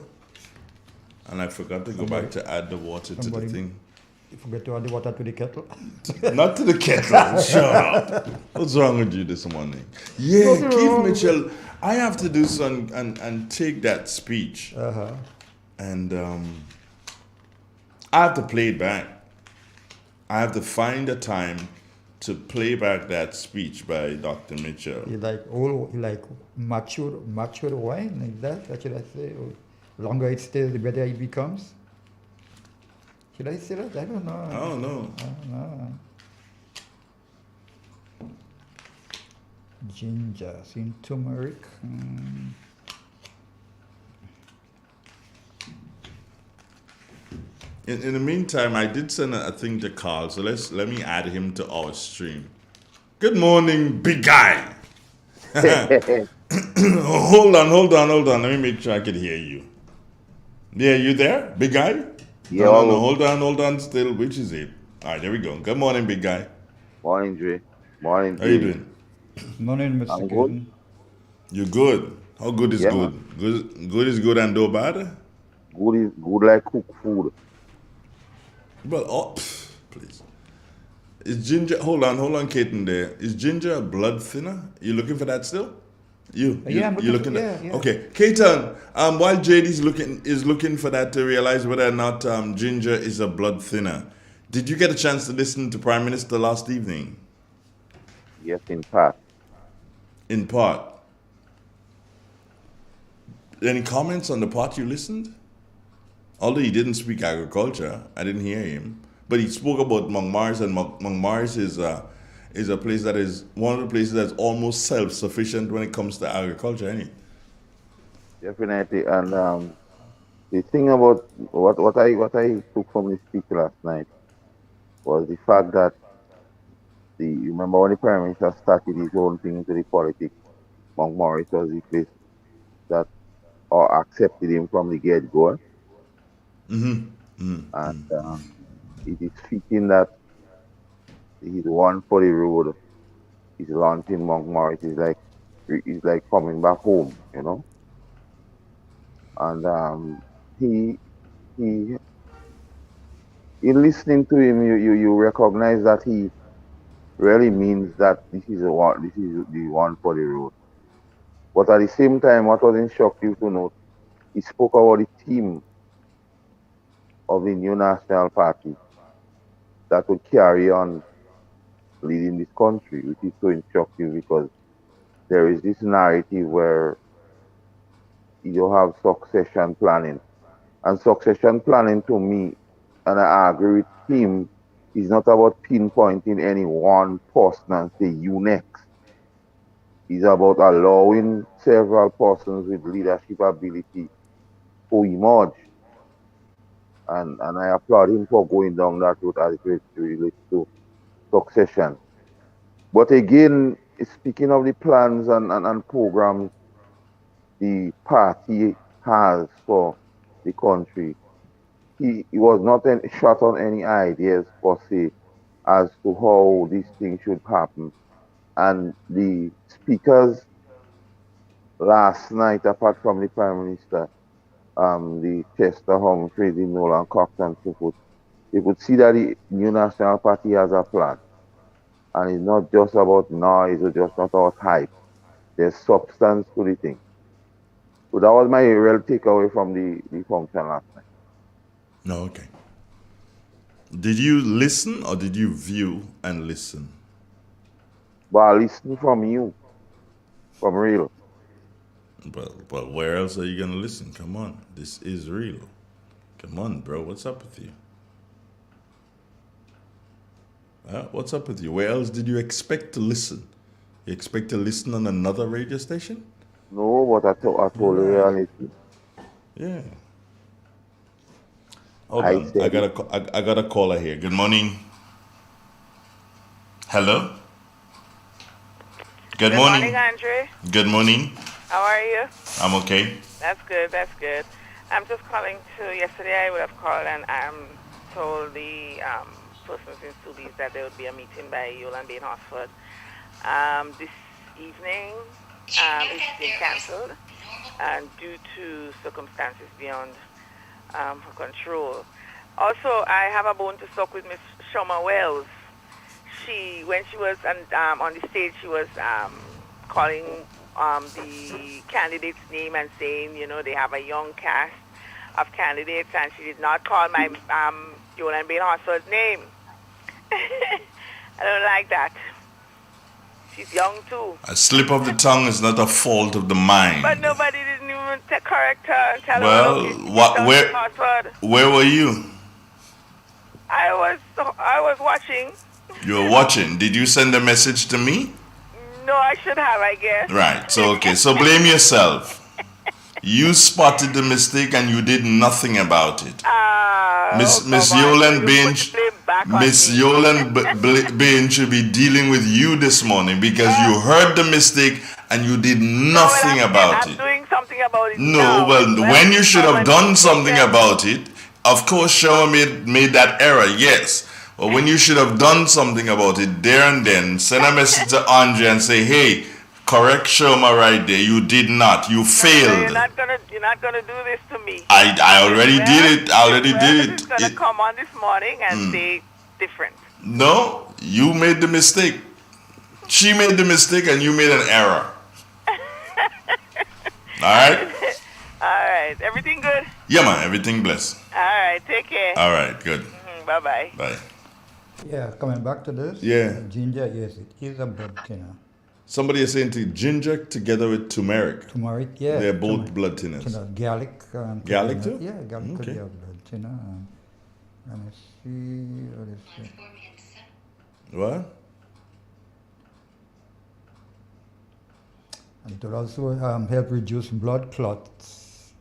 and I forgot to go back to add the water to the thing. You forget to add the water to the kettle? Not to the kettle. Shut up. What's wrong with you this morning? Yeah, Keith Mitchell. I have to do some and take that speech Uh-huh. and I have to play it back. I have to find a time to play back that speech by Dr. Mitchell. You like mature wine like that? What should I say? Or longer it stays, the better it becomes. Should I say that? I don't know. I don't know. I don't know. Ginger, seen turmeric. In the meantime, I did send a thing to Carl, so let me add him to our stream. Good morning, big guy. Hold on. Let me make sure I can hear you. Yeah, you there, big guy? Yeah. No, hold on still. Which is it? All right, there we go. Good morning, big guy. Morning, Dre. Morning, How you doing? Morning, Mr. I'm Good. You good? How good is Yeah, good? Good is good and no bad? Good is good like cooked food. Well, please. Is Ginger? Hold on, Kaiten. There is Ginger a blood thinner? You looking for that still? You Yeah, I'm you looking looking? for- yeah. Okay, Kaiten. While JD's looking for that to realize whether or not Ginger is a blood thinner. Did you get a chance to listen to Prime Minister last evening? Yes, in part. In part. Any comments on the part you listened? Although he didn't speak agriculture, I didn't hear him. But he spoke about Montmars, and Montmars is a place that is one of the places that's almost self-sufficient when it comes to agriculture, ain't it? Definitely. And the thing about what I took from the speech last night was the fact that you remember when the Prime Minister started his own thing into the politics, Montmorris was the place that or accepted him from the get-go. And it is fitting that his one for the road is launching Montmorris. It's like coming back home, you know. And he in listening to him, you recognize that he really means that this is the one for the road. But at the same time, what was instructive to note, he spoke about the theme of the new national party that would carry on leading this country, which is so instructive because there is this narrative where you have succession planning. And succession planning to me, and I agree with him, is not about pinpointing any one person and say you next. It's about allowing several persons with leadership ability to emerge. And I applaud him for going down that route as it relates to succession. But again, speaking of the plans and programs the party has for the country, he was not shot on any ideas per se as to how this thing should happen. And the speakers last night, apart from the Prime Minister, the Chester Humphreys, the Nolan Cox and so forth, you could see that the new National Party has a plan. And it's not just about noise or just not about hype. There's substance to the thing. So that was my real takeaway from the function last night. No, okay. Did you listen or did you view and listen? But I listen from you, from real. But where else are you going to listen? Come on. This is real. Come on, bro. What's up with you? What's up with you? Where else did you expect to listen? You expect to listen on another radio station? No, but I told you reality. Yeah. Hold on. I got a caller here. Good morning. Hello? Good morning. Andre. Good morning. How are you? I'm okay. That's good. I'm just calling yesterday I would have called and told the persons in Subies that there would be a meeting by Yolande in Oxford. This evening it's been cancelled and due to circumstances beyond her control. Also, I have a bone to suck with Miss Shoma Wells. When she was on the stage, she was calling the candidate's name and saying, they have a young cast of candidates, and she did not call my Yolan Bain Horsford's name. I don't like that. She's young too. A slip of the tongue is not a fault of the mind. But nobody didn't even correct her and tell her. Where were you? I was watching. You were watching. Did you send a message to me? No, I should have, I guess. Right. So okay. So blame yourself. You spotted the mistake and you did nothing about it. Miss Yolan Bain should be dealing with you this morning because you heard the mistake and you did nothing about it. I'm doing something about it. No, when you should have done something about it, of course Sherma made that error, yes. But when you should have done something about it there and then, send a message to Andre and say, hey, correct Sherma right there. You did not. You failed. You're not gonna do this to me. I already did it. I already did it. She's gonna come on this morning and say different. No, you made the mistake. She made the mistake and you made an error. All right? All right. Everything good? Yeah, man. Everything blessed. All right. Take care. All right. Good. Bye-bye. Bye. Yeah, coming back to this. Yeah. Ginger, yes, it is a blood thinner. Somebody is saying to ginger together with turmeric. Turmeric, yeah. They're both blood thinners. Garlic. Garlic too? Yeah, garlic could Okay. be a blood thinner. Let me see. What is it? What? And it will also help reduce blood clots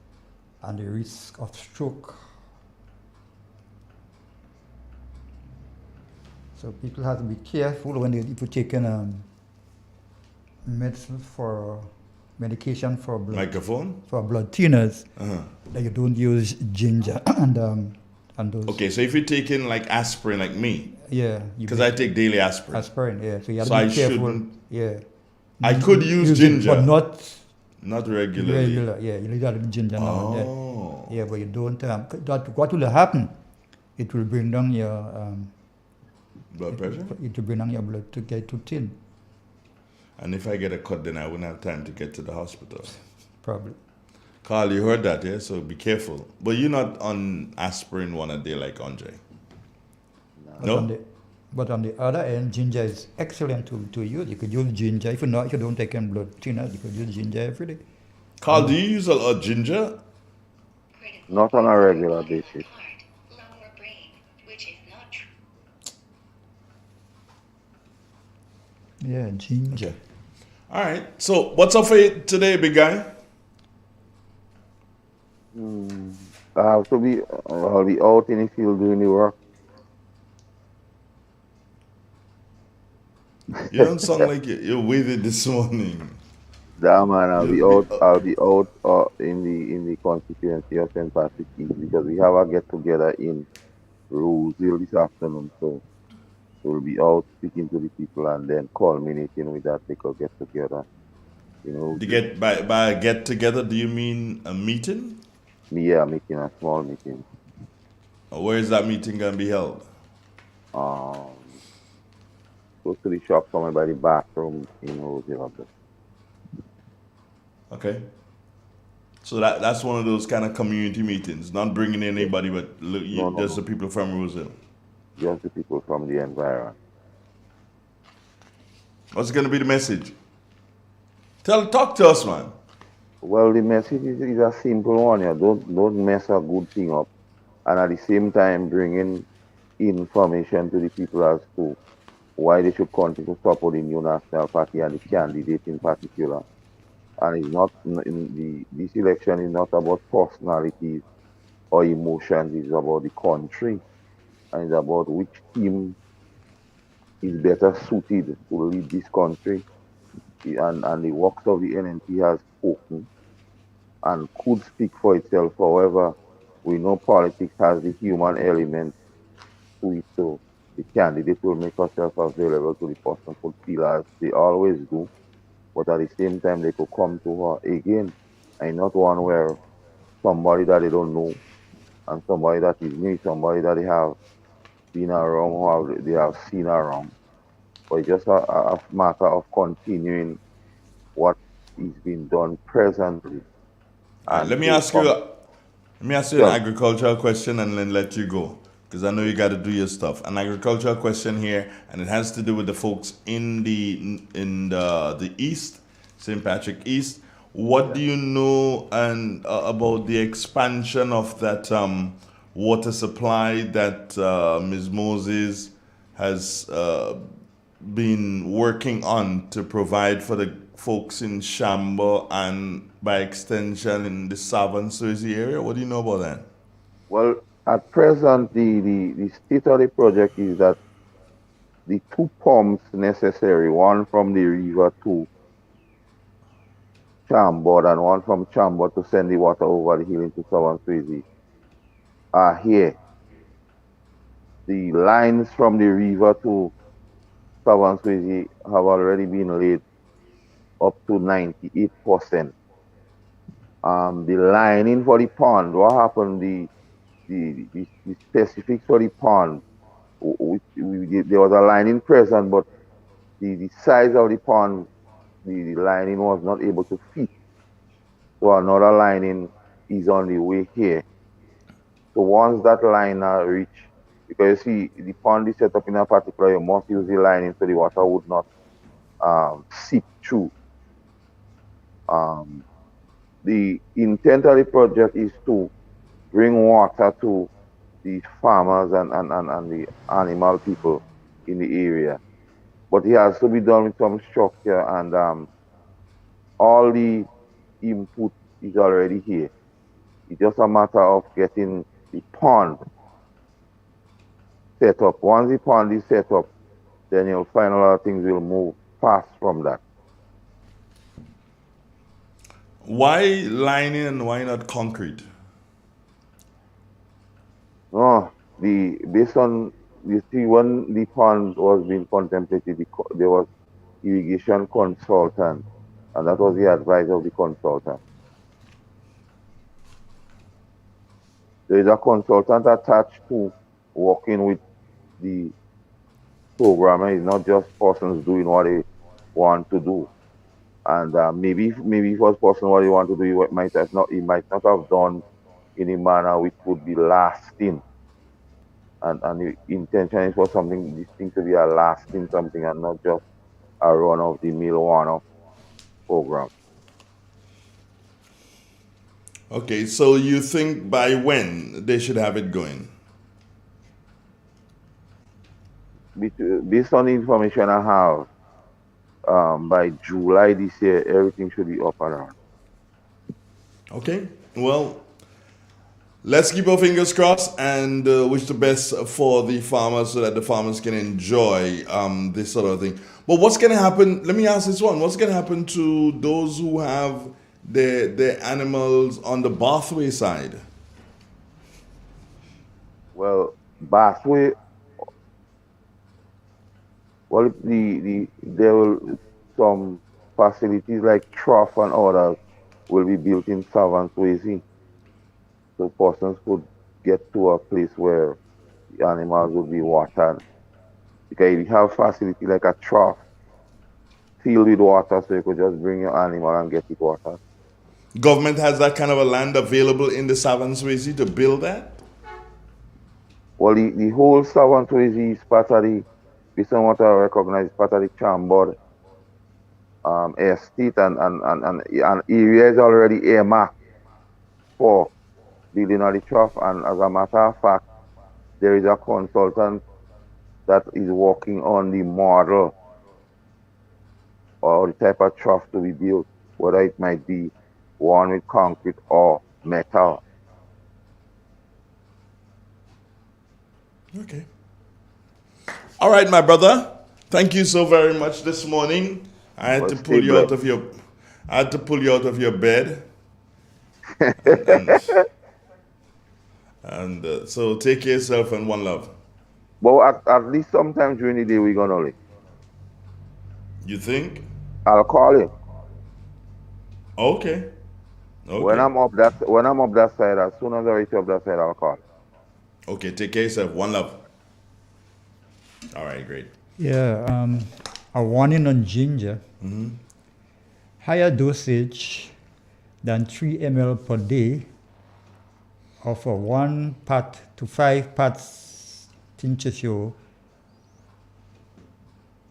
and the risk of stroke. So people have to be careful when they if you're taking medicine for medication for blood. Microphone? For blood thinners, that you don't use ginger and those. Okay, so if you're taking like aspirin like me. Yeah. Because I take daily aspirin. Aspirin, yeah. So you have to be careful. Shouldn't. Yeah. I could use ginger. But not regularly. Regular, yeah. You need a little ginger now. Yeah, but you don't. What will happen? It will bring down your blood pressure? It will bring down your blood to get too thin. And if I get a cut, then I wouldn't have time to get to the hospital. Probably. Carl, you heard that, yeah? So be careful. But you're not on aspirin one a day like Andre. No? But on the other end, ginger is excellent to use. You could use ginger. If you don't take in blood thinners, you could use ginger every day. Carl, do you use a lot of ginger? Not on a regular basis. Yeah, ginger. All right. So what's up for you today, big guy? I'll be out in the field doing the work. You don't sound like you're with it this morning. Yeah, man, I'll be out in the constituency of St. Patrick's because we have a get together in Roseville this afternoon. So we'll be out speaking to the people and then culminating with that little get together. By get together, do you mean a meeting? Yeah, making a small meeting. Where is that meeting gonna be held? Close to the shop somewhere by the bathroom in Roseville. Okay. So that's one of those kind of community meetings, not bringing in anybody, but just the people from Roseville. Just the people from the environment. What's going to be the message? Talk to us, man. Well, the message is a simple one. Yeah. Don't mess a good thing up, and at the same time bringing information to the people as to why they should continue to support the New National Party and the candidate in particular. And it's not this election is not about personalities or emotions. It's about the country, and it's about which team is better suited to lead this country. And the works of the NNP has spoken and could speak for itself. However, we know politics has the human element to it, so the candidate will make herself available to the person who feel as they always do. But at the same time, they could come to her again, and not one where somebody that they don't know, and somebody that is new, somebody that they have been around or they have seen around. But it's just a matter of continuing what is being done presently. And let me ask you an agricultural question and then let you go, because I know you got to do your stuff. An agricultural question here, and it has to do with the folks in the East, St. Patrick East. What do you know about the expansion of that water supply that Ms. Moses has been working on to provide for the folks in Shambo and by extension in the Southern Swayze area? What do you know about that? Well, at present, the state of the project is that the 2 pumps necessary, one from the river to Chambord and one from Chambord to send the water over the hill into Southern Swayze, are here. The lines from the river to Southern Swayze have already been laid up to 98%. The lining for the pond, what happened, the specifics for the pond, there was a lining present, but the size of the pond, the lining was not able to fit. So another lining is on the way here. So once that line reach, because you see, the pond is set up in a particular, you must use the lining so the water would not seep through. The intent of the project is to bring water to the farmers and the animal people in the area. But it has to be done with some structure, and all the input is already here. It's just a matter of getting the pond set up. Once the pond is set up, then you'll find a lot of things will move fast from that. Why lining and why not concrete? No, based on, you see, when the pond was being contemplated, there was irrigation consultant, and that was the advice of the consultant. There is a consultant attached to working with the programmer. It's not just persons doing what they want to do. And maybe if it was person what he want to do, he might not have done in a manner which would be lasting. And the intention is for this thing to be a lasting something and not just a run of the mill one-off program. Okay, so you think by when they should have it going? Based on the information I have, by July this year, everything should be up and running. Okay, well, let's keep our fingers crossed and wish the best for the farmers so that the farmers can enjoy this sort of thing. But what's going to happen, let me ask this one, what's going to happen to those who have their animals on the Bathway side? Well, Bathway, well, there will some facilities like trough and others will be built in Southern Swayze, so persons could get to a place where the animals will be watered. Because if you have facility like a trough filled with water, so you could just bring your animal and get it watered. Government has that kind of a land available in the Southern Swayze to build that? Well, the whole Southern Swayze is part of the, based on what I recognize, part of the Chambord estate, and area is already earmarked for building of the trough. And as a matter of fact, there is a consultant that is working on the model or the type of trough to be built, whether it might be one with concrete or metal. Okay. All right, my brother. Thank you so very much this morning. I had to pull you out of your bed. and so take care of yourself and one love. But at least sometime during the day we're gonna leave. You think? I'll call you. Okay. When I'm up that side, as soon as I reach up that side, I'll call. Okay, take care of yourself. One love. All right, great. Yeah, a warning on ginger. higher dosage than 3 ml per day of a 1 part to 5 parts tincture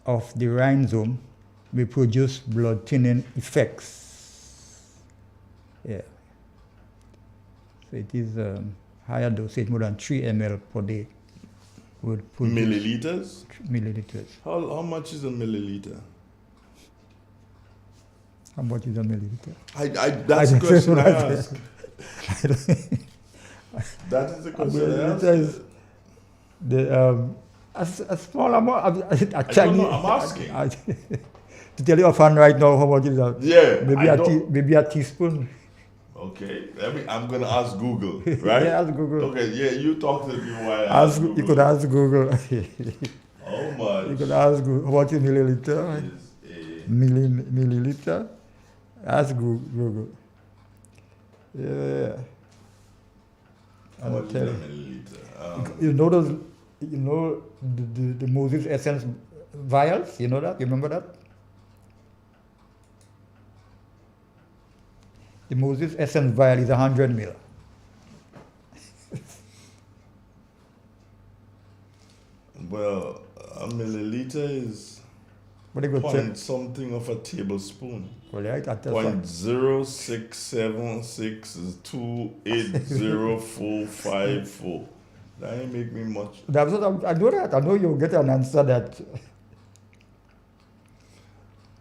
of the rhizome will produce blood thinning effects. Yeah. So it is higher dosage, more than 3 ml per day. Would produce Milliliters? Milliliters. How much is a milliliter? How much is a milliliter? That's the question I ask. That is the question I ask. A small amount. I don't know, I'm asking. To tell you offhand right now, how much is that? Yeah, maybe a teaspoon. Okay, I'm gonna ask Google, right? Yeah, ask Google. Okay, yeah, you talk to me while I ask Google. You could ask Google. How much? You could ask Google. What is milliliter? Milliliter? Ask Google. Yeah. What is a milliliter? You know those? You know the Moses Essence vials? You know that? You remember that? The Moses Essence vial is 100 ml. Well, a milliliter is point something of a tablespoon. Well, yeah, that's 0.06762804454. That ain't make me much. That's what I know that. I know you'll get an answer that.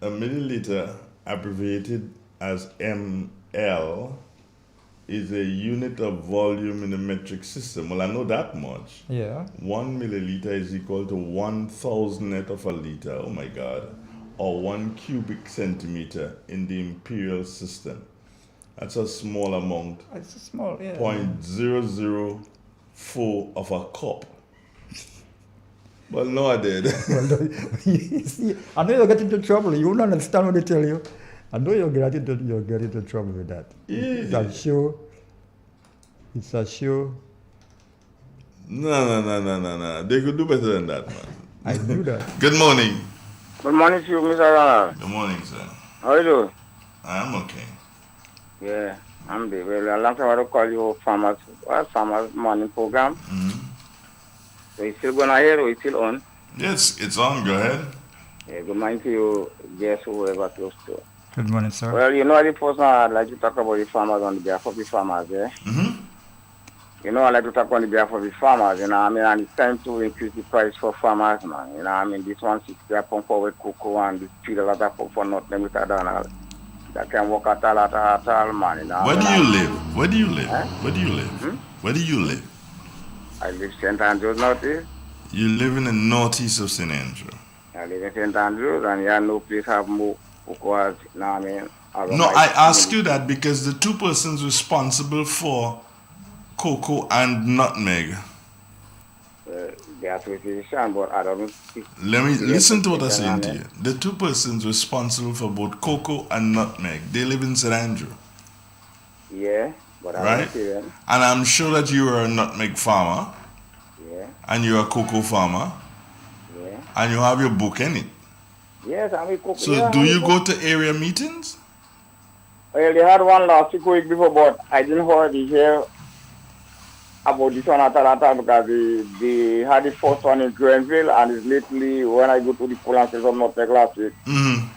A milliliter, abbreviated as ml, is a unit of volume in the metric system. Well, I know that much. Yeah. 1 milliliter is equal to 1,000th of a liter. Oh my God. Or 1 cubic centimeter in the imperial system. That's a small amount. It's a small, yeah. 0.004 of a cup. Well, no, I did. You see, I know you'll get into trouble. You won't understand what they tell you. I know you'll get into trouble with that. Yeah. It's a show. No. They could do better than that, man. I knew that. Good morning. Good morning to you, Mr. Ronald. Good morning, sir. How are you doing? I'm okay. Yeah, I'm there. Well, a long time I don't call you farmers morning program. Mm-hmm. So you still going ahead or you still on? Yes, it's on. Go ahead. Yeah, good morning to you, guess whoever close to. Good morning, sir. Well, you know, the first one I'd like to talk about the farmers on behalf of the farmers, yeah? Mm-hmm. You know, I'd like to talk on behalf of the farmers, you know, I mean, and it's time to increase the price for farmers, man. You know, I mean, this 160 I pump for with cocoa and this $3 I pump for nothing with a Donald. That can work at all, man. You know, Where do you live? Where do you live? Eh? Where do you live? Where do you live? I live St. Andrews Northeast. You live in the northeast of St. Andrew. I live in St. Andrews, and you have no place have more cocoa, you know what I mean? No, I ask you that because the two persons responsible for cocoa and nutmeg. The association, but I don't see. Let me listen to what I'm saying to you. The two persons responsible for both cocoa and nutmeg, they live in St. Andrew. Yeah, but I right? don't see them. And I'm sure that you are a nutmeg farmer. Yeah. And you're a cocoa farmer. Yeah. And you have your book in it. Yes, I'm a cocoa. So yeah, do you go to area meetings? Well, they had one last week before, but I didn't hear about this one at all because they had the first one in Grenville, and it's lately when I go to the polling station of Nutmeg last week. Mm-hmm.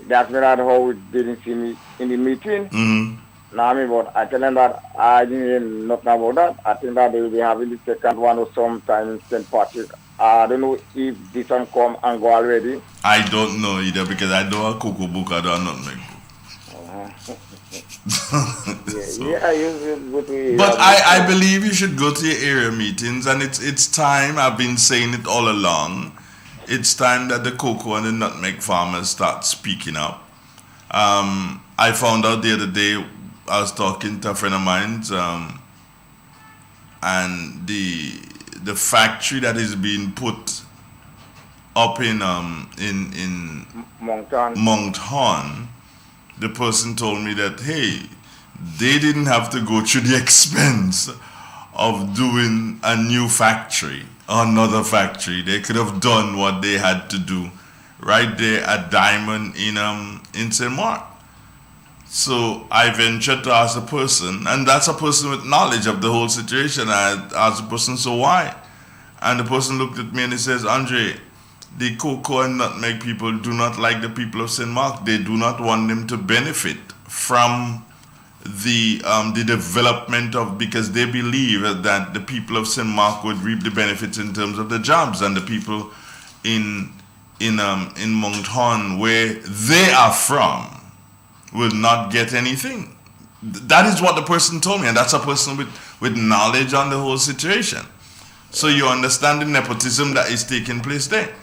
They asked me that how it didn't see me in the meeting. Mm-hmm. Now, I mean, but I tell them that I didn't hear nothing about that. I think that they will be having the second one or sometime in St. Patrick. I don't know if this one come and go already. I don't know either because I don't have a cocoa book, I don't have a nutmeg book. But I believe you should go to your area meetings, and it's time. I've been saying it all along. It's time that the cocoa and the nutmeg farmers start speaking up. I found out the other day, I was talking to a friend of mine, and the factory that is being put up in Mount Horn, the person told me that, hey, they didn't have to go through the expense of doing a new factory, another factory. They could have done what they had to do right there at Diamond in St. Mark. So I ventured to ask the person, and that's a person with knowledge of the whole situation. I asked the person, so why? And the person looked at me and he says, Andre, the cocoa and nutmeg people do not like the people of St. Mark. They do not want them to benefit from the development of, because they believe that the people of St. Mark would reap the benefits in terms of the jobs, and the people in Mount Horn, where they are from, will not get anything. That is what the person told me, and that's a person with knowledge on the whole situation. So you understand the nepotism that is taking place there.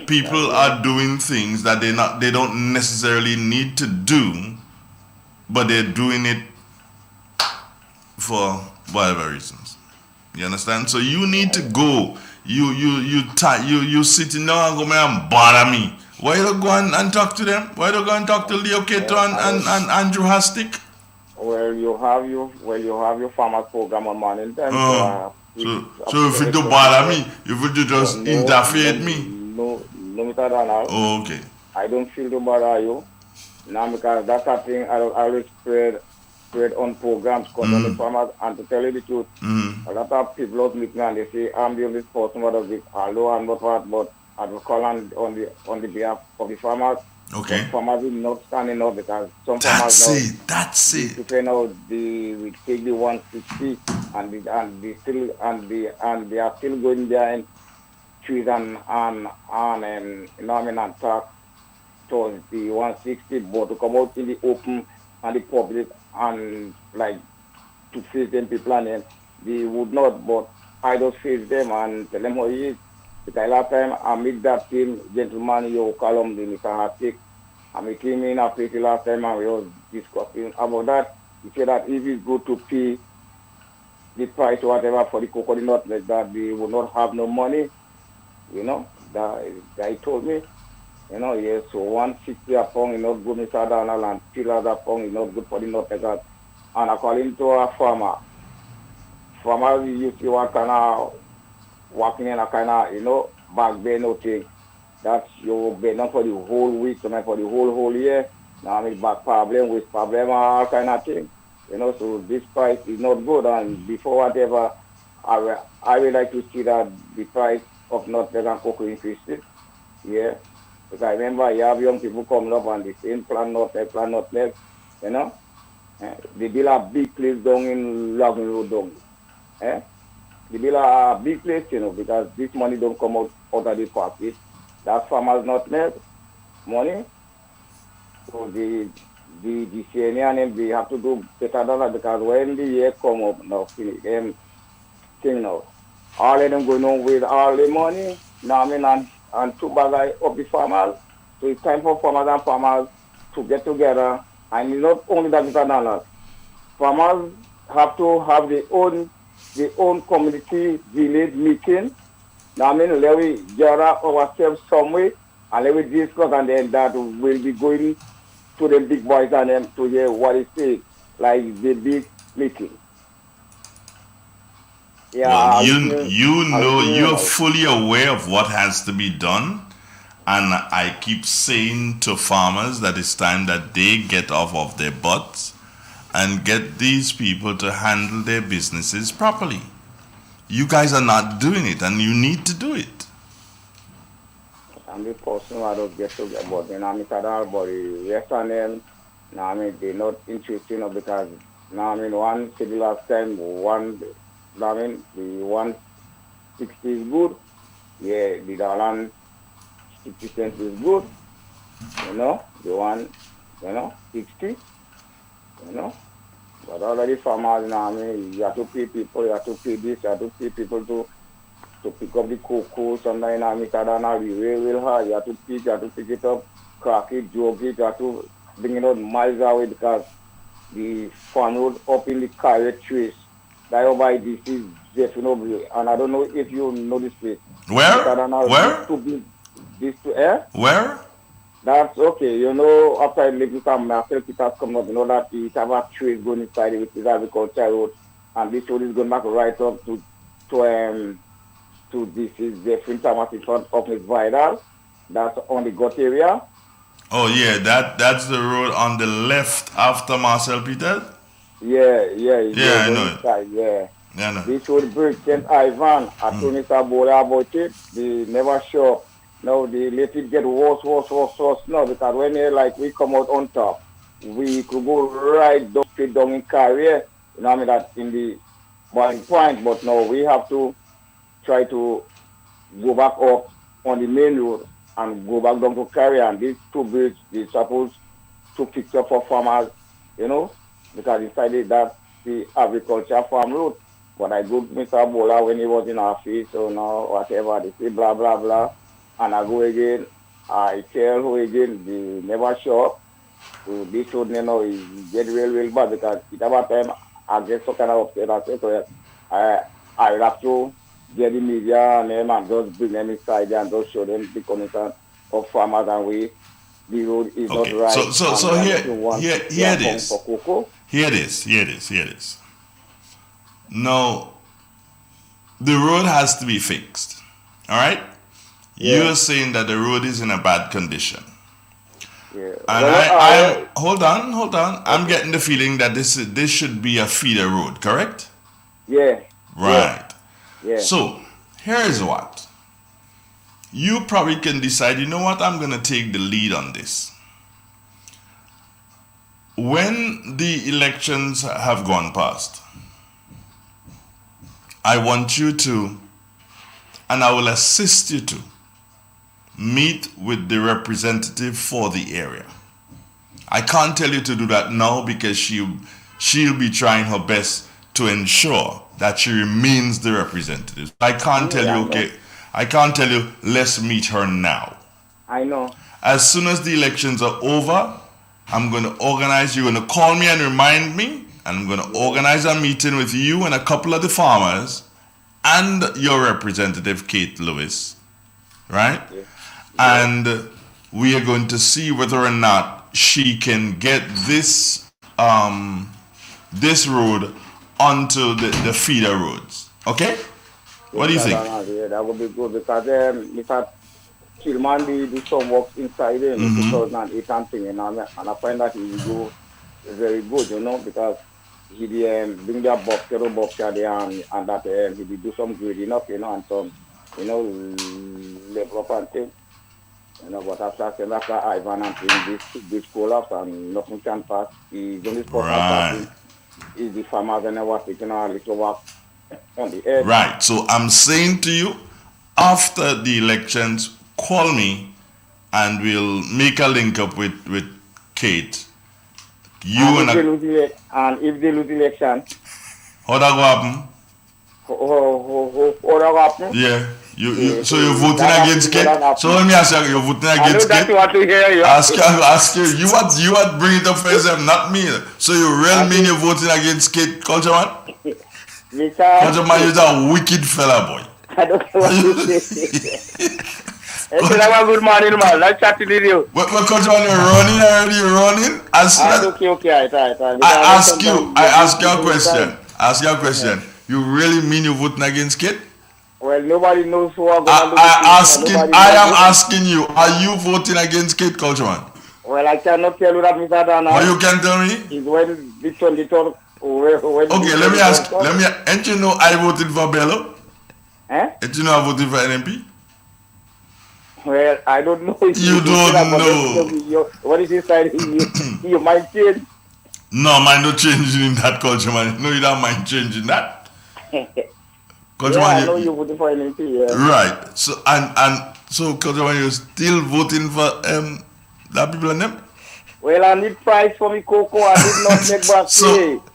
People are doing things that they don't necessarily need to do, but they're doing it for whatever reasons. You understand? So you need to go. You sitting down and go and bother me. Why you don't go and talk to them? Why don't go and talk to Leo Keto and Andrew Hastic? Well, you have your farmers program on morning time. So if you don't bother me, if you just interfere with me. No, Mr. Donald. Oh, okay. I don't feel to bother you. Now, because that's a thing I always spread on programs concerning the farmers, and to tell you the truth, a lot of people out meeting and they say, I'm the only person what of it, although I'm not what, but I will call on the behalf of the farmers. Okay. Some farmers will not standing up because some That's farmers it. That's it. We take the 160 and they are still going behind trees and talk towards the 160, but to come out in the open and the public and like to face them people and them, they would not, but I just face them and tell them how it is. Because last time I meet that same gentleman you call him the Mr. Hastic, I met him in a place last time and we was discussing about that. He said that if it's good to pay the price or whatever for the coconut nut, like that they would not have no money, you know. That guy told me, you know, yes, so 160 a pound is not good, Mr. Donald, and 3 a pound is not good for the nut like that. And according to a farmer used to want kind of walking in a kind of, you know, back there, no thing. That you been not for the whole week, sometimes for the whole year. Now I mean back problem, with problem, all kind of thing. You know, so this price is not good. And before whatever, I would like to see that the price of nutmeg and cocoa increases. Yeah. Because I remember you have young people coming up and they saying plant nutmeg, you know. They build a big place down in Logan Road down. They build a big place, you know, because this money don't come out of the pocket. That's farmers nutmeg money. So the CNN, they have to do better than that, because when the year come up now, thing now, all of them going on with all the money, now I mean, and two bagay of the farmers. So it's time for farmers to get together. And not only that, Mr. Donald, farmers have to have their own community village meeting. Now I mean, let we gather ourselves somewhere and let we discuss, and then that will be going to the big boys and them to hear what is said, like the big meeting. Yeah, well, you're fully aware of what has to be done, and I keep saying to farmers that it's time that they get off of their butts and get these people to handle their businesses properly. You guys are not doing it, and you need to do it. I'm the person who I don't get to get, but then I'm but the rest of them, now I mean, they're not interested, you know, because now I mean, one city last time, I mean, the 160 is good. Yeah, the dollar 60 cents is good. You know, the 60. You know, but already farmers now, I mean, you have to pay people, you have to pay this, you have to pay people to pick up the cocoa. Sometimes I mean, real hard. You have to pick it up, crack it, jog it. You have to bring it out miles away because the farm road up in the carrot trees. That over this is definitely, and I don't know if you know this place. Where? Where? That's okay. You know, after I leave this time, after Peter's come up, you know that the Tava tree is going inside it, which is agriculture road, and this road is going back right up to this is the front of in front of Miss Vidal. That's on the gut area. Oh yeah, that's the road on the left after Marcel Peters. Yeah, Yeah, I know it. inside, yeah. Yeah, I know. This would bridge St. Ivan. I told Mr. Bola about it. They never sure. Now they let it get worse now because when we come out on top, we could go right down straight down in Carrier. You know what I mean? That in the boiling point, but now we have to try to go back up on the main road and go back down to Carrier. And these two bridges, they supposed to fix up for farmers, you know, because decided that the agriculture farm road. But I go to Mr. Bola when he was in office, so now whatever, they say blah, blah, blah. And I go again, I tell who again, they never show up. So this road, you know, it get real bad because at that time, I get so kind of upset. I said, so I have to get the media and them and just bring them inside there and just show them the condition of farmers and way the road is not right. So here it is. Here it is. Now, the road has to be fixed. All right? Yeah. You're saying that the road is in a bad condition. Yeah. And hold on. I'm getting the feeling that this should be a feeder road, correct? Yeah. Right. Yeah. So, here is what. You probably can decide, you know what, I'm going to take the lead on this. When the elections have gone past, I want you to, and I will assist you to, meet with the representative for the area. I can't tell you to do that now because she'll be trying her best to ensure that she remains the representative. I can't tell you, okay, I can't tell you, let's meet her now. I know. As soon as the elections are over, I'm going to organize, you're going to call me and remind me, and I'm going to organize a meeting with you and a couple of the farmers and your representative, Kate Lewis, right? Yeah. And we are going to see whether or not she can get this this road onto the feeder roads. Okay? What do you think? Yeah, that would be good because Mr. Chilman do some work inside in 2008 and thing, and I find that he do very good, you know, because he bring their bobcat there and that he do some grading up, you know, and some, you know, level up and thing. You know, but after Ivan and thing, this collapse and nothing can pass. He's only spot is the farmers and what taking a little walk on the edge. Right. So I'm saying to you, after the elections, call me and we'll make a link up with Kate. And if they lose the election, how that go happen? How that happen? Yeah. So you're voting against Kate? So let me ask you, you're voting against Kate? I know that you want to hear you. Ask you. You want bring it up first, not me. So you really mean you're voting against Kate, Cultureman? Cultureman, you're a wicked fella, boy. I don't know what to say. Have a good morning, man. Nice chatting with you. What Cultureman, you're running already? You're running? Okay. I ask you a question. You really mean you're voting against Kate? Well, nobody knows who are going to I am asking you, are you voting against Kate, Cultureman? Well, I cannot tell you that, Mr. Dana. But you can tell me? It's when the 23rd. Okay, let me ask. Ain't you know I voted for Bello? Ain't you know I voted for NMP? Well, I don't know. You don't know. What is inside you might change? No, mine not changing in that, Cultureman. No, you don't mind changing that. Yeah, I know you're voting for NMP, yeah. Right. So so Cultureman, you're still voting for that people and them? Well, I need price for me cocoa. I did not make back pay.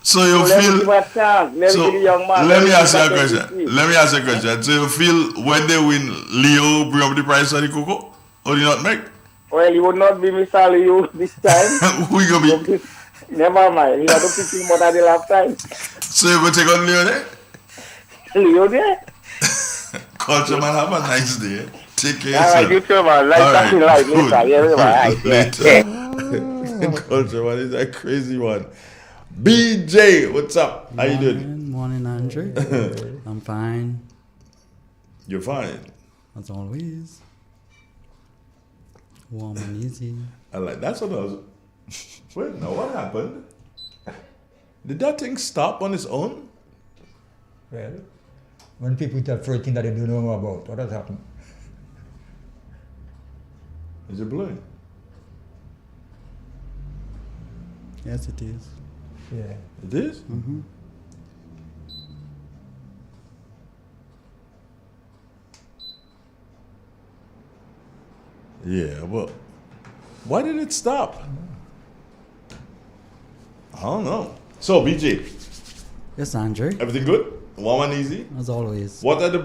So you let feel me give a chance. Let me give the young man. Let me ask you a question. So you feel when they win, Leo bring up the price of the cocoa? Or do you not make? Well, he would not be Mr. Leo this time. Who you gonna be? Never mind. He had to pick him more than the last time. So you go take on Leo there? Leo there? Cultureman, have a nice day. Take care. All right, you too, man. Later. Cultureman is a crazy one. BJ, what's up? How you doing? Morning, Andrew. I'm fine. You're fine? As always. Warm and easy. I like that's what I was. Wait, now what happened? Did that thing stop on its own? Well, when people tell for a thing that they don't know about, what has happened? Is it blowing? Yes, it is. Yeah. It is? Mm-hmm. Yeah, well, why did it stop? I don't know. So, BJ. Yes, Andre. Everything good? Warm and easy? As always. What are the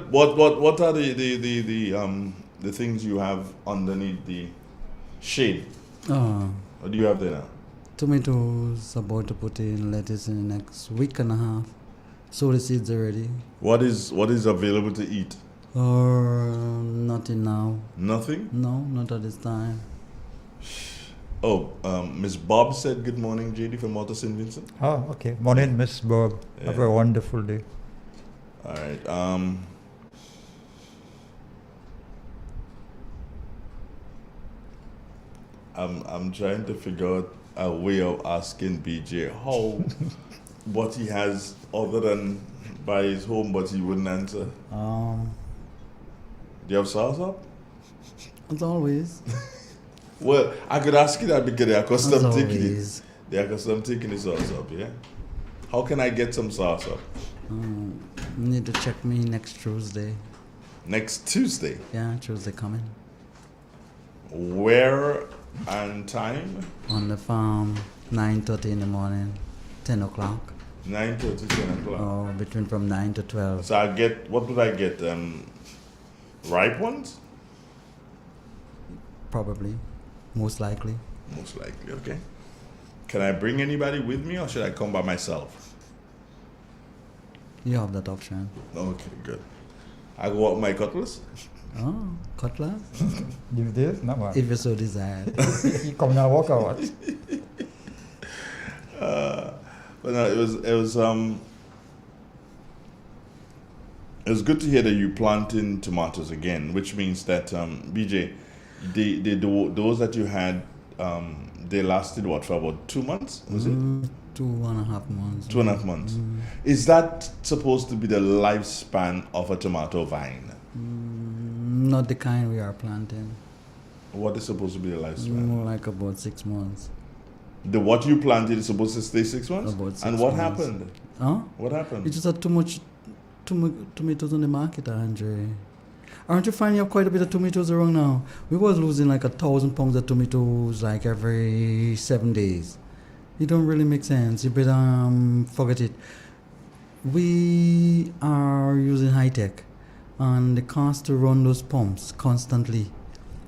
the things you have underneath the shade? What do you have there now? Tomatoes, about to put in lettuce in the next week and a half. Sow the seeds already. What is available to eat? Nothing now. Nothing? No, not at this time. Oh, Miss Bob said good morning, JD from Motor St. Vincent. Oh, okay. Morning, Miss Bob. Have a wonderful day. All right. I'm trying to figure out a way of asking BJ how what he has other than by his home, but he wouldn't answer. Do you have salsa? As always. Well, I could ask you that because they are custom As taking always. it. They are custom taking the sauce up, yeah? How can I get some sauce up? You need to check me next Tuesday. Next Tuesday? Yeah, Tuesday coming. Where and time? On the farm, 9:30 in the morning, 10 o'clock. 9:30, 10 o'clock. Or between from 9 to 12. So I get, what would I get? Ripe ones? Probably. Most likely. Most likely, okay. Can I bring anybody with me or should I come by myself? You have that option. Okay, good. I go out with my cutlass? Oh, cutlass? Give this? Not one. If you so desire. You come now, walk out. But no, it was good to hear that you planting tomatoes again, which means that BJ, those that you had, they lasted what for about 2 months? Was it 2.5 months? 2.5 months. Is that supposed to be the lifespan of a tomato vine? Not the kind we are planting. What is supposed to be the lifespan? More like about 6 months. The what you planted is supposed to stay 6 months? About 6 and what months. happened? Huh? What happened? You just had too much tomatoes on the market, Andre. Aren't you finding you have quite a bit of tomatoes around now? We was losing like 1,000 pounds of tomatoes like every 7 days. It don't really make sense. You better forget it. We are using high tech, and the cost to run those pumps constantly.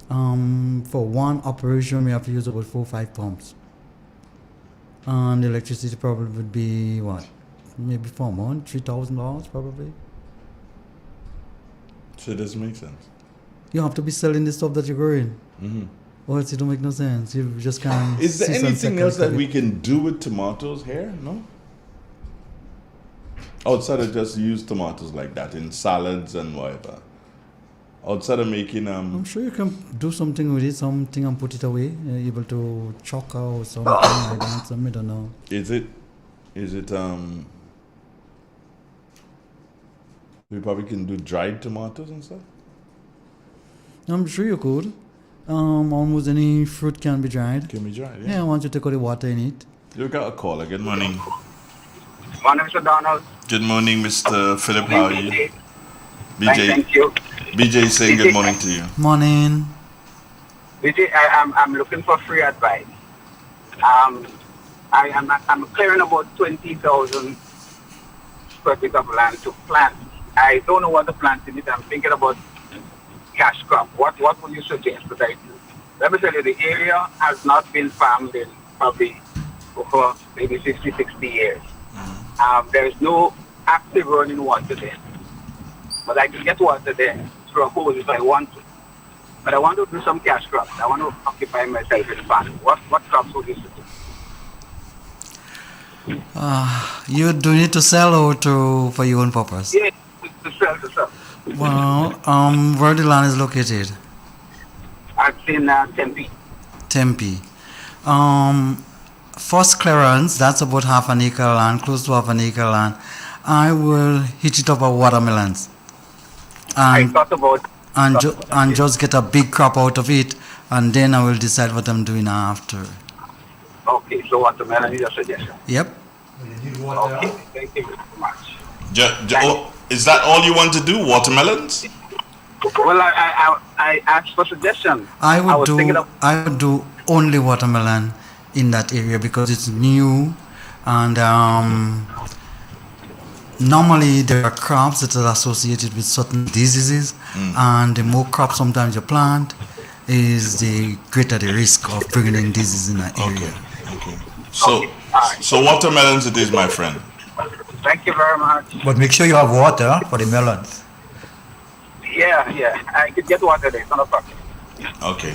For one operation, we have to use about 4 or 5 pumps. And the electricity probably would be what? Maybe for a month, $3,000 probably. So it doesn't make sense. You have to be selling the stuff that you're growing. Mm-hmm. Or else it don't make no sense. You just can't. Is there cease and anything else that separate we it. can do with tomatoes here? No? Outside of just use tomatoes like that in salads and whatever. Outside of making I'm sure you can do something with it, something and put it away. Able to chalk out something like that. Some I don't know. Is it we probably can do dried tomatoes and stuff? I'm sure you could. Almost any fruit can be dried. Can be dried, Yeah, once you take all the water in it. You got a caller. Good morning. Morning, Mr. Donald. Good morning, Mr. Philip. How are you? BJ. Thank you. BJ is saying good morning to you. Morning. BJ, I'm looking for free advice. I'm clearing about 20,000 square feet of land to plant. I don't know what to plant in it. I'm thinking about cash crop. What would you suggest that I do? Let me tell you, the area has not been farmed in probably for maybe 60 years. There's no active running water there. But I can get water there through a hose if I want to. But I want to do some cash crops. I want to occupy myself in farming. What crops would you suggest? You're doing it to sell or for your own purpose? Yeah, to sell. Well, where the land is located? It's in Tempe. Tempe. First clearance, that's about half an acre land, close to half an acre land. I will hit it up with watermelons. I thought about and just get a big crop out of it, and then I will decide what I'm doing after. Okay, so watermelon is your suggestion. Yep. Okay, thank you very much. Is that all you want to do, watermelons? Well, I asked for suggestion. I was would thinking of do only watermelon in that area because it's new, and normally there are crops that are associated with certain diseases, and the more crops sometimes you plant, is the greater the risk of bringing in disease in that area. Okay. So watermelons it is, my friend. Thank you very much. But make sure you have water for the melons. Yeah. I could get water there. It's not a problem. Okay.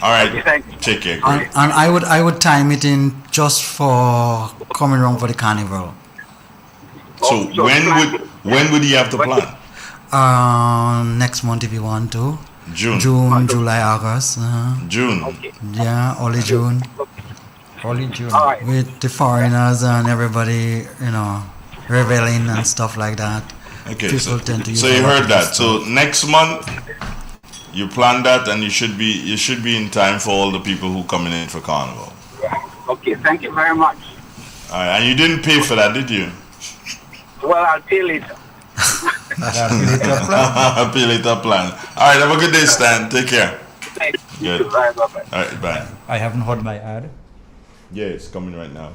All right. Thank you. Take care. And I would time it in just for coming around for the carnival. So when would you have to plant? Next month if you want to. June, July, August. June. Yeah, early June. Early June. With the foreigners and everybody, reveling and stuff like that. Okay. People tend to use So you heard that. So next month you plan that, and you should be in time for all the people who coming in for carnival. Okay, thank you very much. All right. And you didn't pay for that, did you? Well, I'll pay later. Pay later plan. All right. Have a good day, Stan. Take care. Thank you. Good. Bye. All right. Bye. I haven't heard my ad. Yeah, it's coming right now.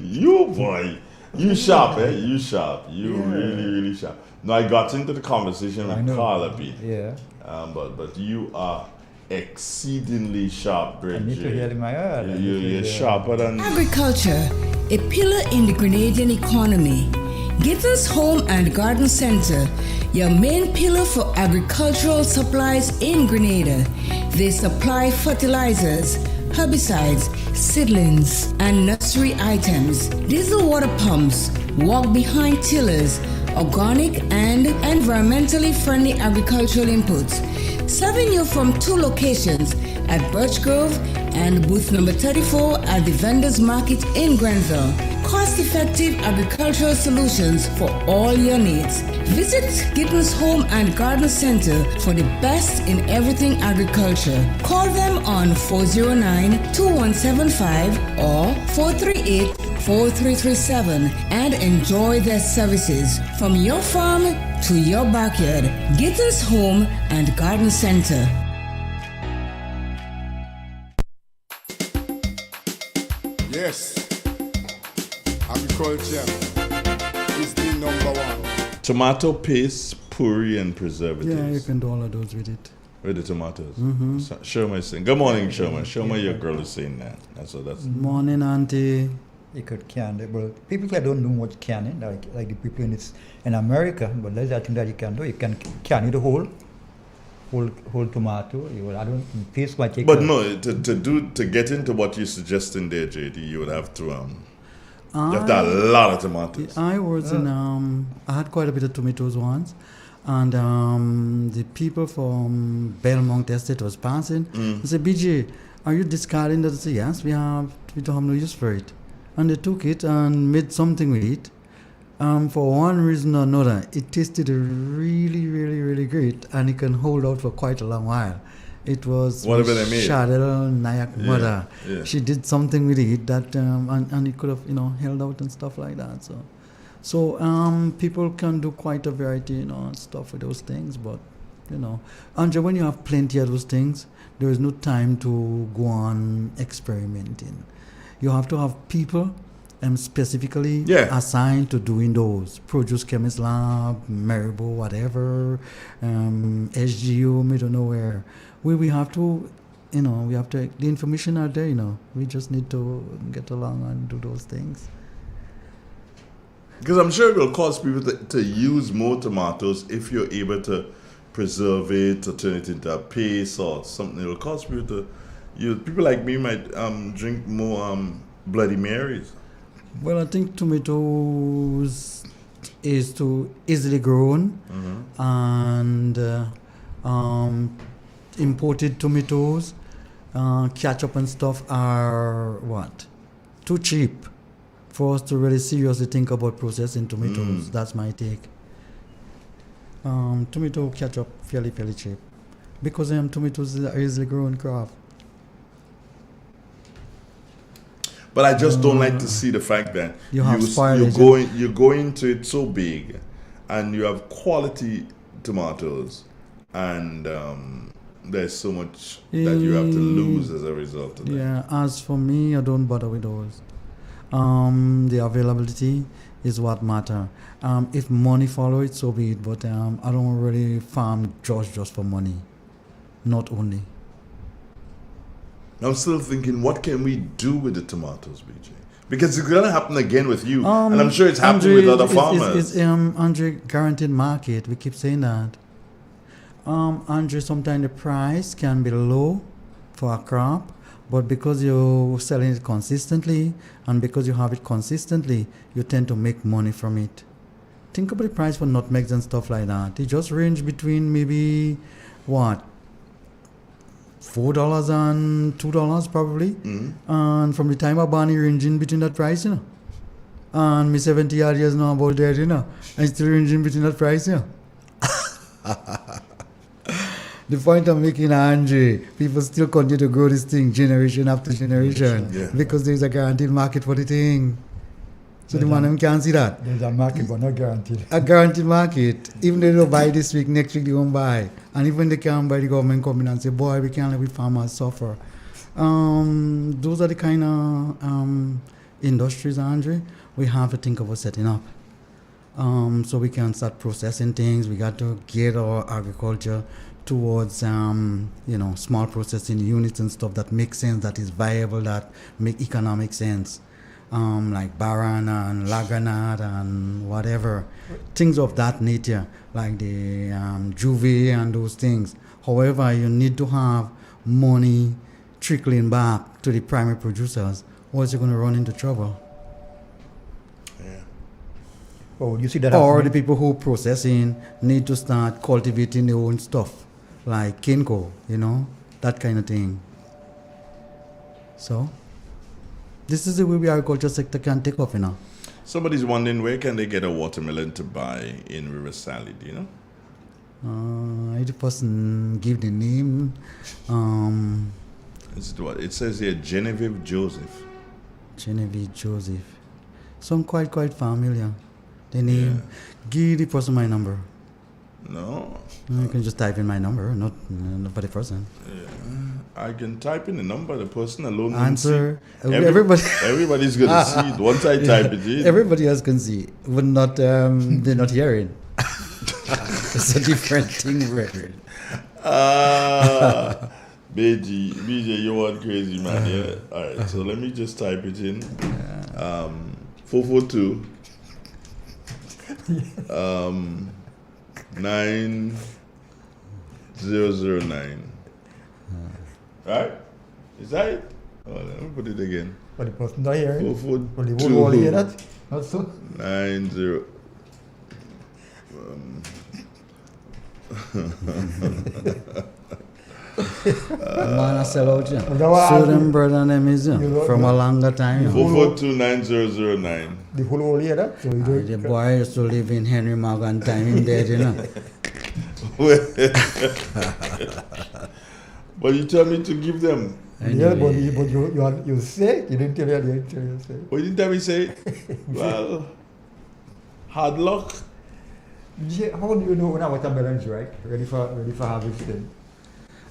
You boy, you sharp, eh? You sharp. You really sharp. No, I got into the conversation with Carla B. Yeah. But you are exceedingly sharp, Bridget. I need to hear my ad. You're sharper than Agriculture, a pillar in the Grenadian economy. Gittins Home and Garden Center, your main pillar for agricultural supplies in Grenada. They supply fertilizers, herbicides, seedlings, and nursery items, diesel water pumps, walk-behind tillers, organic and environmentally friendly agricultural inputs. Serving you from 2 locations at Birch Grove and booth number 34 at the Vendors Market in Grenville. Cost-effective agricultural solutions for all your needs. Visit Gittins Home and Garden Center for the best in everything agriculture. Call them on 409-2175 or 438-4337 and enjoy their services from your farm to your backyard. Gittins Home and Garden Center. Yes, agriculture is the number one. tomato paste, puree, and preservatives. Yeah, you can do all of those with it. With the tomatoes. Mhm. So, Shoma is saying. Good morning, Shoma. Shoma, your girl is saying that. That's what that's. Morning, Auntie. You could can it, but people here don't know much canning, like the people in America. But there's a thing that you can do. You can can it whole tomato. I don't paste what you. But no, to get into what you're suggesting there, JD, you would have to you have to have a lot of tomatoes. I was in I had quite a bit of tomatoes once, and the people from Belmont Estate was passing. They said, BJ, are you discarding that? I said, yes, we don't have no use for it. And they took it and made something with it. For one reason or another, it tasted really, really, really great, and it can hold out for quite a long while. It was Whatever they made. Shadel Nayak mother. Yeah. She did something with it that and it could have held out and stuff like that. So people can do quite a variety and stuff with those things, but Andre, when you have plenty of those things, there is no time to go on experimenting. You have to have people specifically assigned to doing those. Produce Chemist Lab, Maribo, whatever, SGU, I don't know where. We have to, the information out there, we just need to get along and do those things. Because I'm sure it will cause people to use more tomatoes if you're able to preserve it or turn it into a paste or something. It will cause people to use. People like me might drink more Bloody Marys. Well, I think tomatoes is too easily grown, and imported tomatoes, ketchup and stuff are what? Too cheap for us to really seriously think about processing tomatoes. That's my take. Tomato ketchup fairly cheap because tomatoes are easily grown crop. But I just don't like to see the fact that You have you're going to it so big, and you have quality tomatoes, and there's so much that you have to lose as a result of that. Yeah, as for me, I don't bother with those. The availability is what matter. If money follow it, so be it. But I don't really farm just for money, not only. I'm still thinking, what can we do with the tomatoes, BJ? Because it's gonna happen again with you, and I'm sure it's happening with other farmers. Andre, guaranteed market. We keep saying that. Andre, sometimes the price can be low for a crop, but because you're selling it consistently and because you have it consistently, you tend to make money from it. Think about the price for nutmegs and stuff like that. It just range between maybe what? $4 and $2 probably. And from the time I born, it ranging between that price, you know. And me 70 odd years now about that, you know. I still ranging between that price, you know. The point I'm making, Andre, people still continue to grow this thing generation after generation because there's a guaranteed market for the thing. So the man can't see that. There's a market, but not guaranteed. A guaranteed market. Even if they don't buy this week, next week they won't buy. And even they can't buy, the government come in and say, boy, we can't let we farmers suffer. Those are the kind of industries, Andre, we have to think about setting up. So we can start processing things. We got to get our agriculture towards small processing units and stuff that make sense, that is viable, that make economic sense, like Baran and Laganat and whatever, things of that nature, like the Juve and those things. However, you need to have money trickling back to the primary producers, or else you're going to run into trouble. Oh, you see that? Or the people who processing need to start cultivating their own stuff, like Kinko, that kind of thing. So, this is the way the agriculture sector can take off, Somebody's wondering, where can they get a watermelon to buy in Riverside, I the person give the name. It says here, Genevieve Joseph. Genevieve Joseph. Some quite familiar. The name. Give the person my number. No. You can just type in my number, not for the person. I can type in the number, the person alone answer. Everybody's going to see it once I type it in. Everybody else can see, but not they're not hearing. It's a different thing, record. BJ, you want crazy, man, yeah? All right, so let me just type it in. 442 9009. Right? Is that it? Oh, let me put it again. But the person not hearing. 442 the whole hear that? Not so? 90. Man, I sell out, so them brother and them is from a longer time. 442-9009. The whole hear that? So the boy used to live in Henry Morgan time, him dead, But you tell me to give them. Anyway. Yeah, but you say, you didn't tell me, say. Oh, you didn't tell me say? Well, hard luck. Yeah, how do you know when a watermelon is right? Ready for harvesting?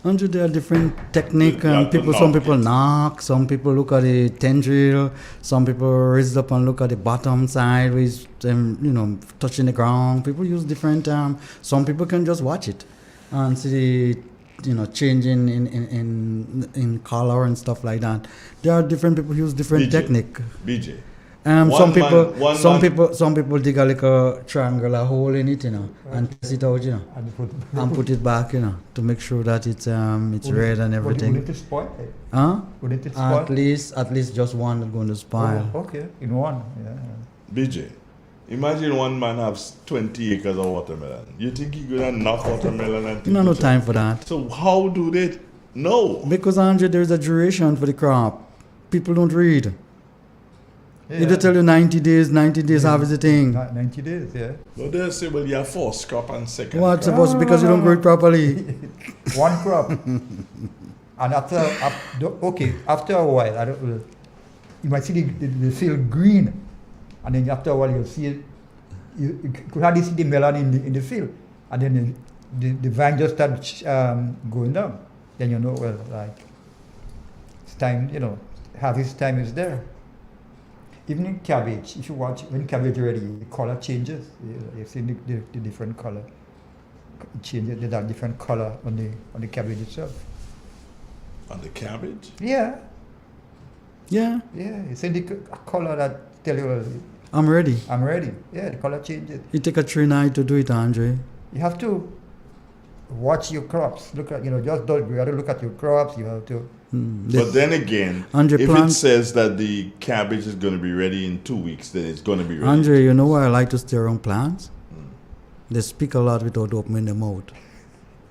Andrew, there are different techniques. Some people knock, some people look at the tendril, some people raise up and look at the bottom side, with them, touching the ground. People use different. Some people can just watch it and see the, changing in color and stuff like that. There are different people who use different technique. BJ. Some people dig a little triangular hole in it, and test it out, and put it back, to make sure that it's red and everything. Would it spoil? Huh? Would it spoil? At least just one is going to spoil. Oh, okay, in one, yeah. BJ, Imagine one man has 20 acres of watermelon. You think he's gonna knock watermelon and No time for that. So how do they know? Because, Andre, there's a duration for the crop. People don't read. If they tell you 90 days, harvest the thing. 90 days, yeah. But they'll say, well, you have first crop and second What? crop. Supposed because you don't grow it properly. One crop. And after a while, you might see the field green. And then after a while, you'll see it. You could hardly see the melon in the field. And then the vine just starts going down. Then you know, well, like, it's time, harvest time is there. Even in cabbage, if you watch, when cabbage ready, the color changes. You've seen the different color. It changes, there's a different color on the cabbage itself. On the cabbage? Yeah. Yeah. Yeah, it's in the color that tell you, I'm ready. Yeah, the color changes. You take a 3 nights to do it, Andre. You have to watch your crops. Look at, just don't, you have to look at your crops. You have to. But then again, Andre, if it says that the cabbage is going to be ready in 2 weeks, then it's going to be ready. Andre, you know why I like to stay around plants? They speak a lot without opening their mouth.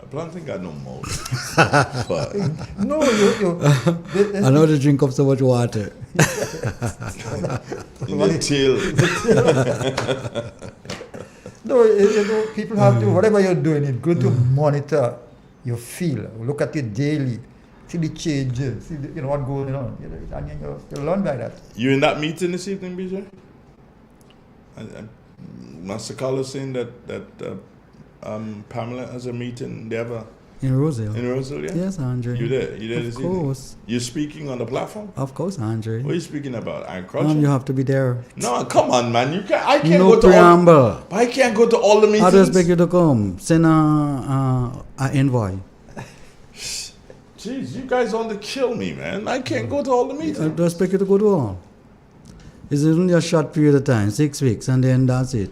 A plant ain't got no mouth. No, I know they drink up so much water. In the tail. No, people have to, whatever you're doing, it's good to monitor your field. Look at it daily. See the changes. See what going on. And you learn by that. You in that meeting this evening, BJ? Master Carlos saying that Pamela has a meeting. They have a in Roseville. In Roseville, yeah. Yes, Andre. You there? You there this evening? Of course. You speaking on the platform? Of course, Andre. What are you speaking about? Agriculture? You have to be there. No, come on, man. I can't no go to preamble. all. I can't go to all the meetings. How do I expect you to come? Send a envoy. Jeez, you guys want to kill me, man. I can't go to all the meetings. I do expect you to go to all. It's only a short period of time, 6 weeks, and then that's it.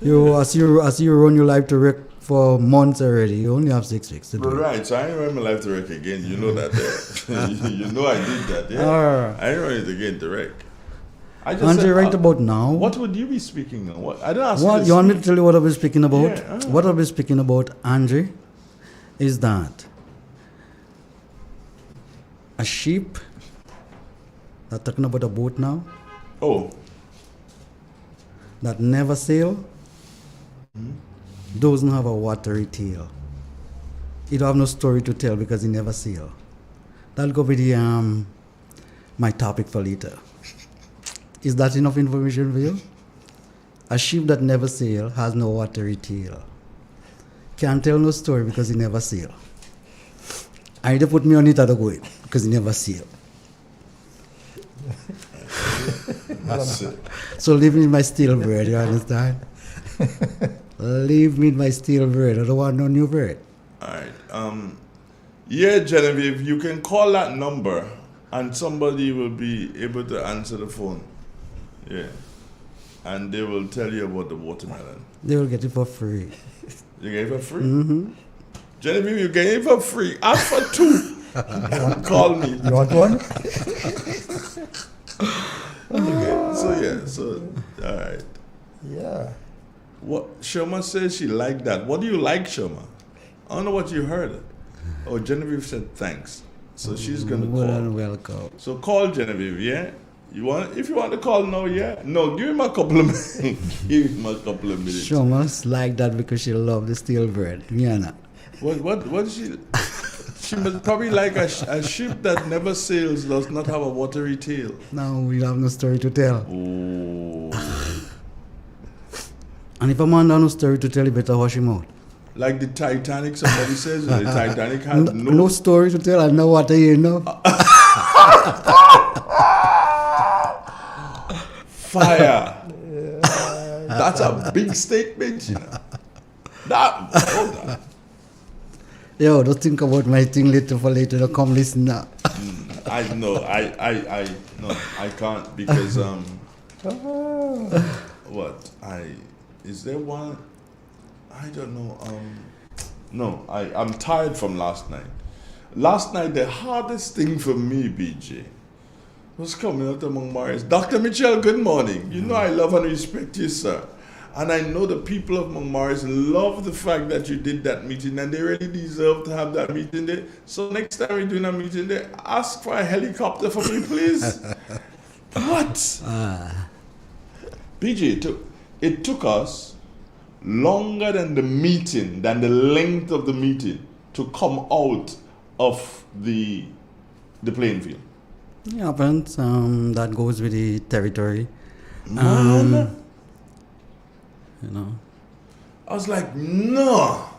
As you run your life to wreck for months already, you only have 6 weeks to do it. Right, so I ain't run my life to wreck again. You know that. You know I did that, yeah. I ain't run it again to wreck. Andre, right about now. What would you be speaking on? What I don't ask you want me to tell you what I've been speaking about? Yeah, What I've been speaking about, Andre, is that a sheep, I'm talking about a boat now. Oh. That never sail, doesn't have a watery tail. He don't have no story to tell because he never sail. That'll go with the my topic for later. Is that enough information for you? A sheep that never sail has no watery tail. Can't tell no story because he never sail. Either put me on it or go it because he never sail. That's it. So leave me in my steel bread, you understand? Leave me in my steel bread. I don't want no new bread. Alright. Yeah, Genevieve, you can call that number and somebody will be able to answer the phone. Yeah. And they will tell you about the watermelon. They will get it for free. You get it for free? Mm-hmm. Genevieve, you get it for free. Ask for 2. Call me. You want one? Okay, so all right. Yeah. What Shoma says she liked that. What do you like, Shoma? I don't know what you heard. Oh, Genevieve said thanks. So she's gonna call. Welcome. So call Genevieve, yeah? If you want to call now, yeah? No, give him a couple of minutes. Give him a couple of minutes. Shoma's like that because she loves the steel bread. Miana. What she she must probably like a ship that never sails, does not have a watery tail. No, we have no story to tell. Oh. And if a man don't have no story to tell, you better wash him out. Like the Titanic, somebody says the Titanic had no story to tell and no water, you know. Fire. That's a big statement, you know. Hold on. Yo, don't think about my thing later for later. Don't come listen now. I know. I can't because what? Is there one? I don't know. No, I'm tired from last night. Last night, the hardest thing for me, BJ, was coming out among Morris. Dr. Mitchell, good morning. You know I love and respect you, sir. And I know the people of Morris love the fact that you did that meeting, and they really deserve to have that meeting there. So next time we're doing a meeting there, ask for a helicopter for me, please. What? PJ, it took us longer than the meeting, than the length of the meeting, to come out of the playing field. It happens. That goes with the territory. You know, I was like, no,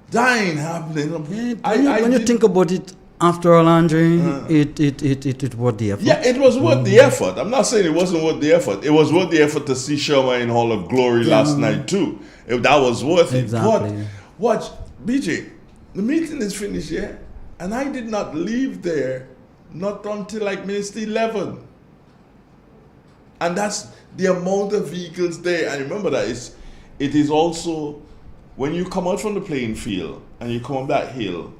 that ain't happening. When you think about it, after all, Andre, it worth the effort. Yeah, it was worth the effort. I'm not saying it wasn't worth the effort. It was worth the effort to see Sherman in Hall of Glory last night too. That was worth it. But watch, BJ, the meeting is finished, yeah? And I did not leave there not until like minutes 11. And that's the amount of vehicles there. And remember that it is also, when you come out from the playing field and you come up that hill,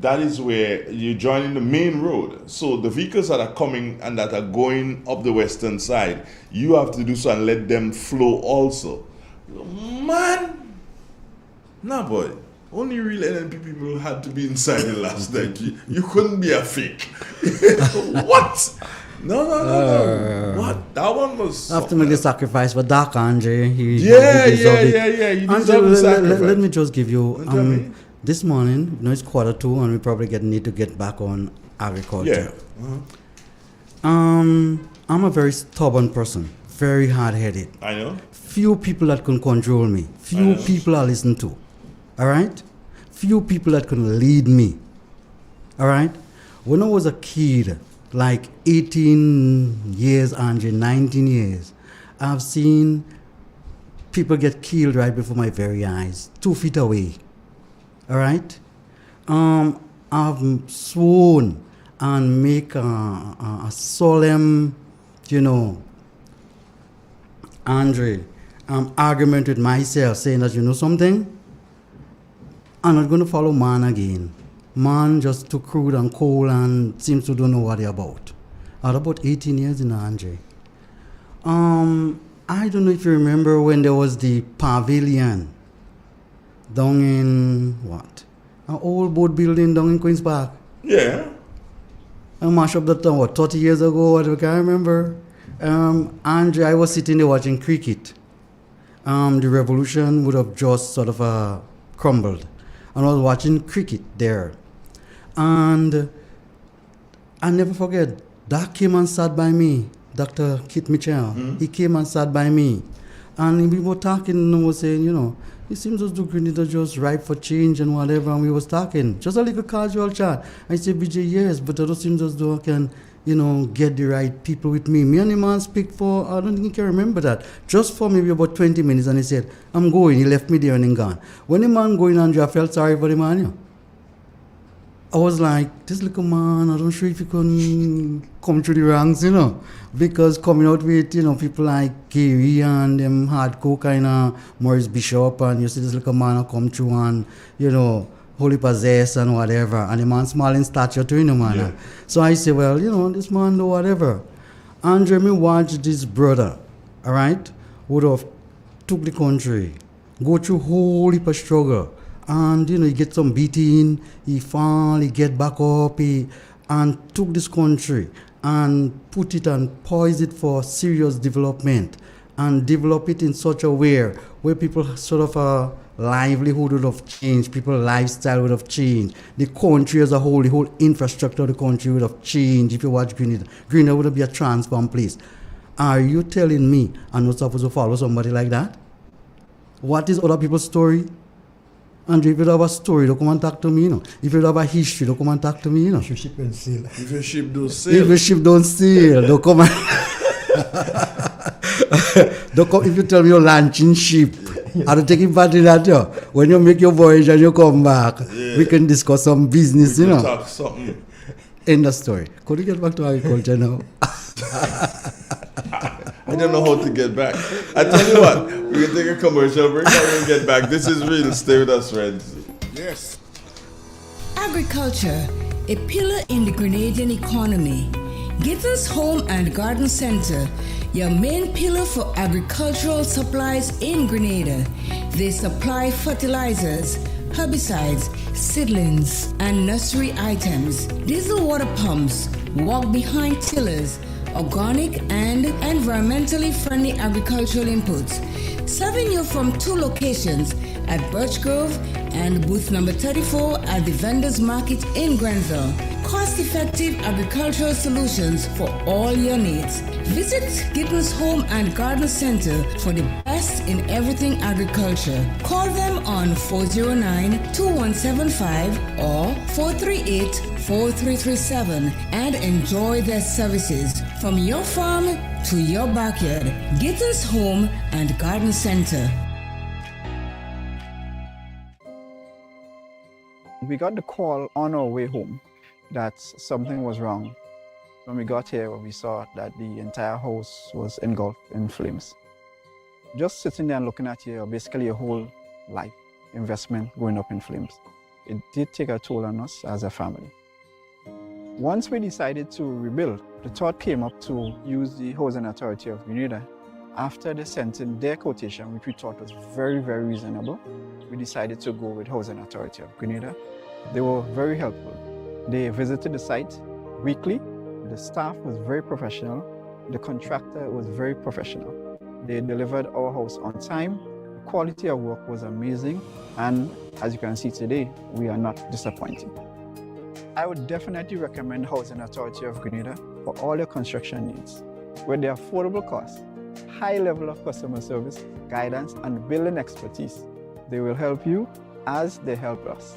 that is where you're joining the main road. So the vehicles that are coming and that are going up the western side, you have to do so and let them flow also. Man, nah boy, only real NNP people had to be inside the last night. You couldn't be a fake. What? No. What? That one was... I have to make the sacrifice for Doc, Andre. He deserved it. You deserve the sacrifice. Let me just give you... this morning, it's 1:45, and we probably need to get back on agriculture. Yeah. I'm a very stubborn person. Very hard-headed. I know. Few people that can control me. Few people I listen to. All right? Few people that can lead me. All right? When I was a kid... like 18 years, Andre, 19 years, I've seen people get killed right before my very eyes, 2 feet away. All right? I've sworn and make a solemn, Andre, argument with myself, saying that, you know something? I'm not going to follow man again. Man just too crude and cold and seems to don't know what they're about. I had about 18 years in Andre. I don't know if you remember when there was the pavilion down in an old boat building down in Queen's Park. Yeah. I mashed up that town, 30 years ago, whatever, I can't remember. Andre, I was sitting there watching cricket. The revolution would have just sort of crumbled. And I was watching cricket there. And I never forget, Doc came and sat by me, Dr. Kit Mitchell. He came and sat by me. And we were talking and I was saying, it seems as though Grenada just ripe for change and whatever. And we was talking, just a little casual chat. I said, BJ, yes, but it seems as though I can, get the right people with me. Me and the man speak for, I don't think he can remember that, just for maybe about 20 minutes. And he said, I'm going. He left me there and then gone. When the man going, Andrew, I felt sorry for the man, I was like, this little man, I don't sure if he can come through the ranks, because coming out with, people like Gary and them hardcore kind of Maurice Bishop, and you see this little man come through and, holy possess and whatever, and the man small in stature too, man. Yeah. So I say, well, this man do whatever. Andre, me watch this brother, all right, would have took the country, go through whole heap of struggle. And, he get some beating, he fall, he get back up, and took this country and put it and poised it for serious development and develop it in such a way where people sort of livelihood would have changed, people's lifestyle would have changed, the country as a whole, the whole infrastructure of the country would have changed. If you watch Grenada would be a transform place. Are you telling me I'm not supposed to follow somebody like that? What is other people's story? And if you have a story, don't come and talk to me, If you have a history, don't come and talk to me, If your ship don't sail. If your ship don't sail. If your ship don't sail, don't come and... don't come if you tell me you're launching ship. I don't take advantage of that, When you make your voyage and you come back, we can discuss some business, we can talk something. End the story. Could you get back to agriculture now? I don't know how to get back. I tell you what, we can take a commercial break and we'll get back. This is real. Stay with us, friends. Yes. Agriculture, a pillar in the Grenadian economy, Gittins Home and Garden Center, your main pillar for agricultural supplies in Grenada. They supply fertilizers, herbicides, seedlings, and nursery items, diesel water pumps, walk-behind tillers, organic and environmentally friendly agricultural inputs, serving you from 2 locations at Birch Grove and booth number 34 at the Vendors Market in Grenville. Cost-effective agricultural solutions for all your needs. Visit Gittins Home and Garden Center for the best in everything agriculture. Call them on 409-2175 or 438-4337 and enjoy their services from your farm to your backyard. Gittins Home and Garden Center. We got the call on our way home that something was wrong. When we got here, we saw that the entire house was engulfed in flames. Just sitting there and looking at you, basically your whole life investment going up in flames. It did take a toll on us as a family. Once we decided to rebuild, the thought came up to use the Housing Authority of Grenada. After they sent in their quotation, which we thought was very, very reasonable, we decided to go with Housing Authority of Grenada. They were very helpful. They visited the site weekly. The staff was very professional. The contractor was very professional. They delivered our house on time. The quality of work was amazing. And as you can see today, we are not disappointed. I would definitely recommend Housing Authority of Grenada for all your construction needs. With their affordable costs, high level of customer service, guidance, and building expertise, they will help you as they help us.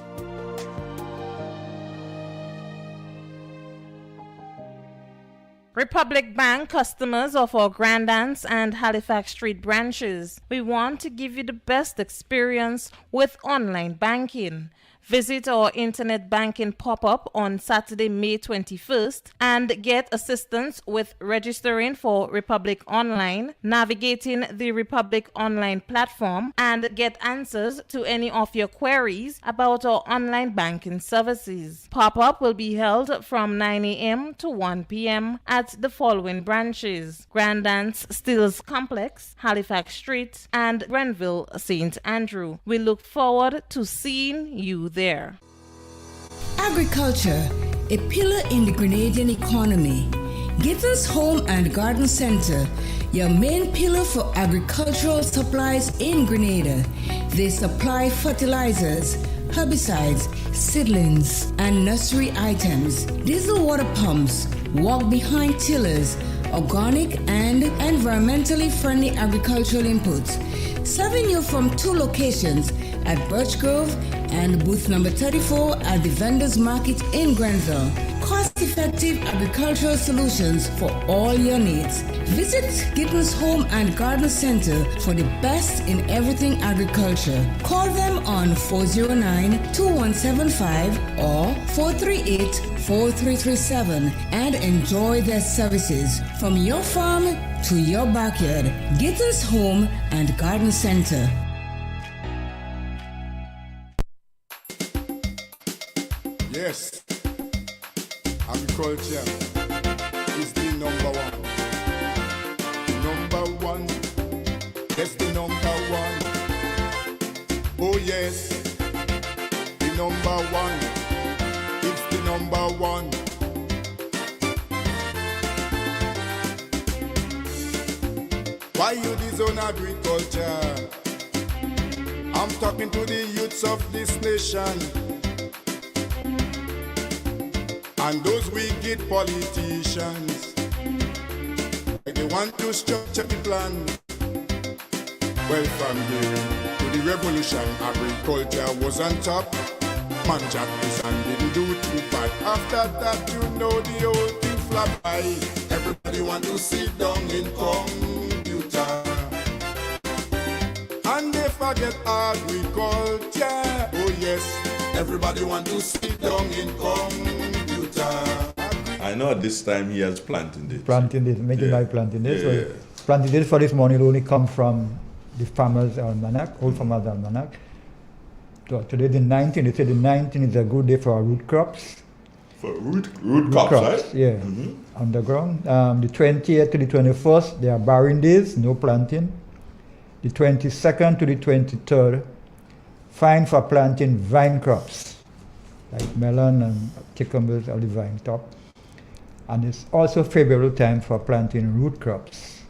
Republic Bank customers of our Grandance and Halifax Street branches, we want to give you the best experience with online banking. Visit our internet banking pop-up on Saturday, May 21st and get assistance with registering for Republic Online, navigating the Republic Online platform, and get answers to any of your queries about our online banking services. Pop-up will be held from 9 a.m. to 1 p.m. at the following branches: Grandance Stills Complex, Halifax Street, and Grenville St. Andrew. We look forward to seeing you there. Agriculture, a pillar in the Grenadian economy. Gittins Home and Garden Center, your main pillar for agricultural supplies in Grenada. They supply fertilizers, herbicides, seedlings, and nursery items, diesel water pumps, walk-behind tillers, organic and environmentally friendly agricultural inputs, serving you from 2 locations at Birch Grove and booth number 34 at the Vendors Market in Grenville. Cost-effective agricultural solutions for all your needs. Visit Gittins Home and Garden Center for the best in everything agriculture. Call them on 409-2175 or 438-4337 and enjoy their services from your farm to your backyard. Gittins Home and Garden Center. Yes, agriculture is the number one. Number one, that's the number one. Oh yes, the number one. It's the number one. Why you disown agriculture? I'm talking to the youths of this nation. And those wicked politicians, they want to structure the plan. Well, from here to the revolution, agriculture was on top. Man Jack is and didn't do too bad. After that, you know the whole thing flop by. Everybody want to sit down in computer, and they forget agriculture. Oh yes, everybody want to sit down in computer. I know at this time he has planted it. Planting it, making my planting it. Yeah. So planting it for this morning will only come from the Farmers Almanac, Old Farmers Almanac. So today the 19th, they say the 19th is a good day for our root crops. For root crops, right? Yeah, underground. The 20th to the 21st, they are barring days, no planting. The 22nd to the 23rd, fine for planting vine crops, like melon and cucumbers or the vine top. And it's also favorable time for planting root crops.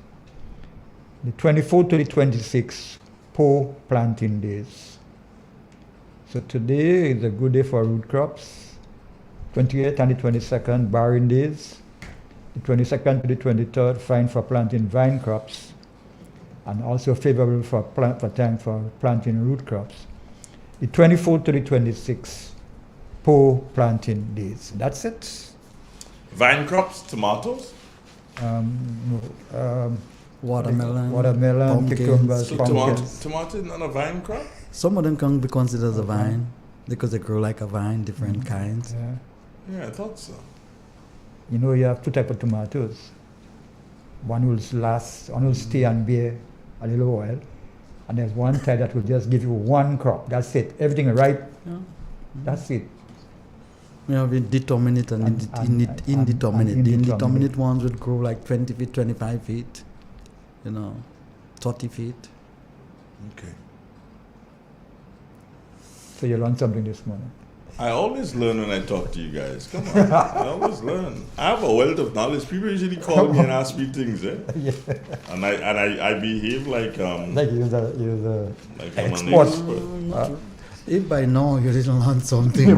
The 24th to the 26th, poor planting days. So today is a good day for root crops. 28th and the 22nd, barring days. The 22nd to the 23rd, fine for planting vine crops, and also favorable for time for planting root crops. The 24th to the 26th, poor planting days. That's it. Vine crops, tomatoes? Watermelon, cucumbers, So pumpkins. tomato is not a vine crop? Some of them can be considered as a vine because they grow like a vine, different kinds. Yeah, I thought so. You know, you have two types of tomatoes. One will stay and bear a little while, and there's one type that will just give you one crop. That's it. Everything ripe. Yeah. That's it. We have indeterminate and indeterminate. The indeterminate ones would grow like 20 feet, 25 feet, 30 feet. Okay. So you learned something this morning. I always learn when I talk to you guys. Come on. I always learn. I have a wealth of knowledge. People usually call me and ask me things, Yeah. And I behave like like you're the like I'm an expert. expert. If by now you didn't learn something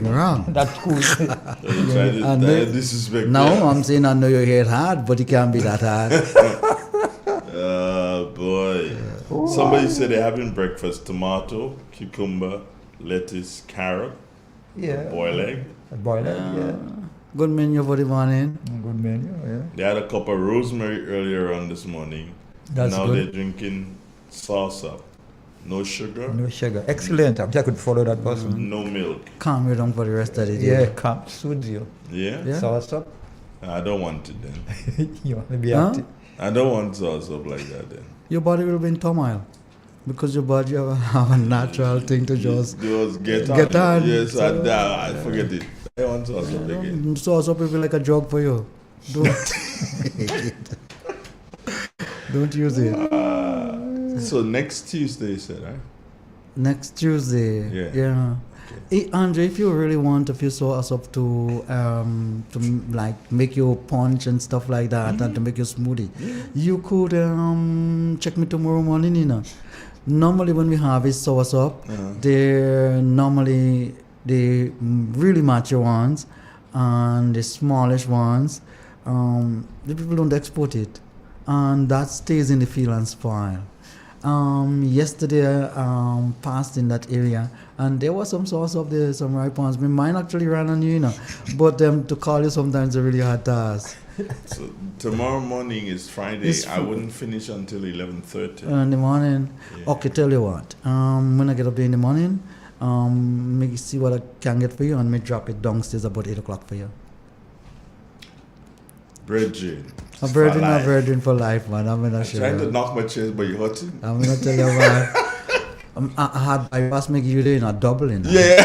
wrong. That's cool. Disrespect. Now I'm saying I know you hit hard, but it can't be that hard. Boy. Somebody said they're having breakfast: tomato, cucumber, lettuce, carrot, boiled egg. A boiled egg, yeah. Good menu for the morning. Good menu, yeah. They had a cup of rosemary earlier on this morning. That's now good. they're drinking salsa. No sugar. No sugar. Excellent. I wish I could follow that person. No milk. Calm you down for the rest of the day. Yeah, calm. Soothes you. Yeah? Sauce up. I don't want it then. You want to be Huh? active. I don't want sauce up like that then. Your body will be in turmoil because your body have a natural thing to just get on. Yes, I forget it. I want sauce up again. Sauce up will be like a drug for you. Don't use it. So next Tuesday, you said, right? Next Tuesday. Yeah. Hey, Andre, if you really want, if you saw us up to like make your punch and stuff like that, and to make your smoothie, you could check me tomorrow morning. Normally when we have a sauce up, they're normally the really mature ones and the smallish ones. The people don't export it, and that stays in the field and spoil. Yesterday passed in that area and there was some sauce up there, some ripe ones. Mine actually ran on you, but to call you sometimes a really hard task. So tomorrow morning is Friday. I wouldn't finish until 11:30. In the morning. Okay, tell you what. When I get up there in the morning, me see what I can get for you and me drop it downstairs about 8 o'clock for you. Virgin. A virgin for life, man. I'm not sure. Trying to knock my chest, but you're hurting. I'm gonna tell you what. I was making you doing a doubling. Yeah.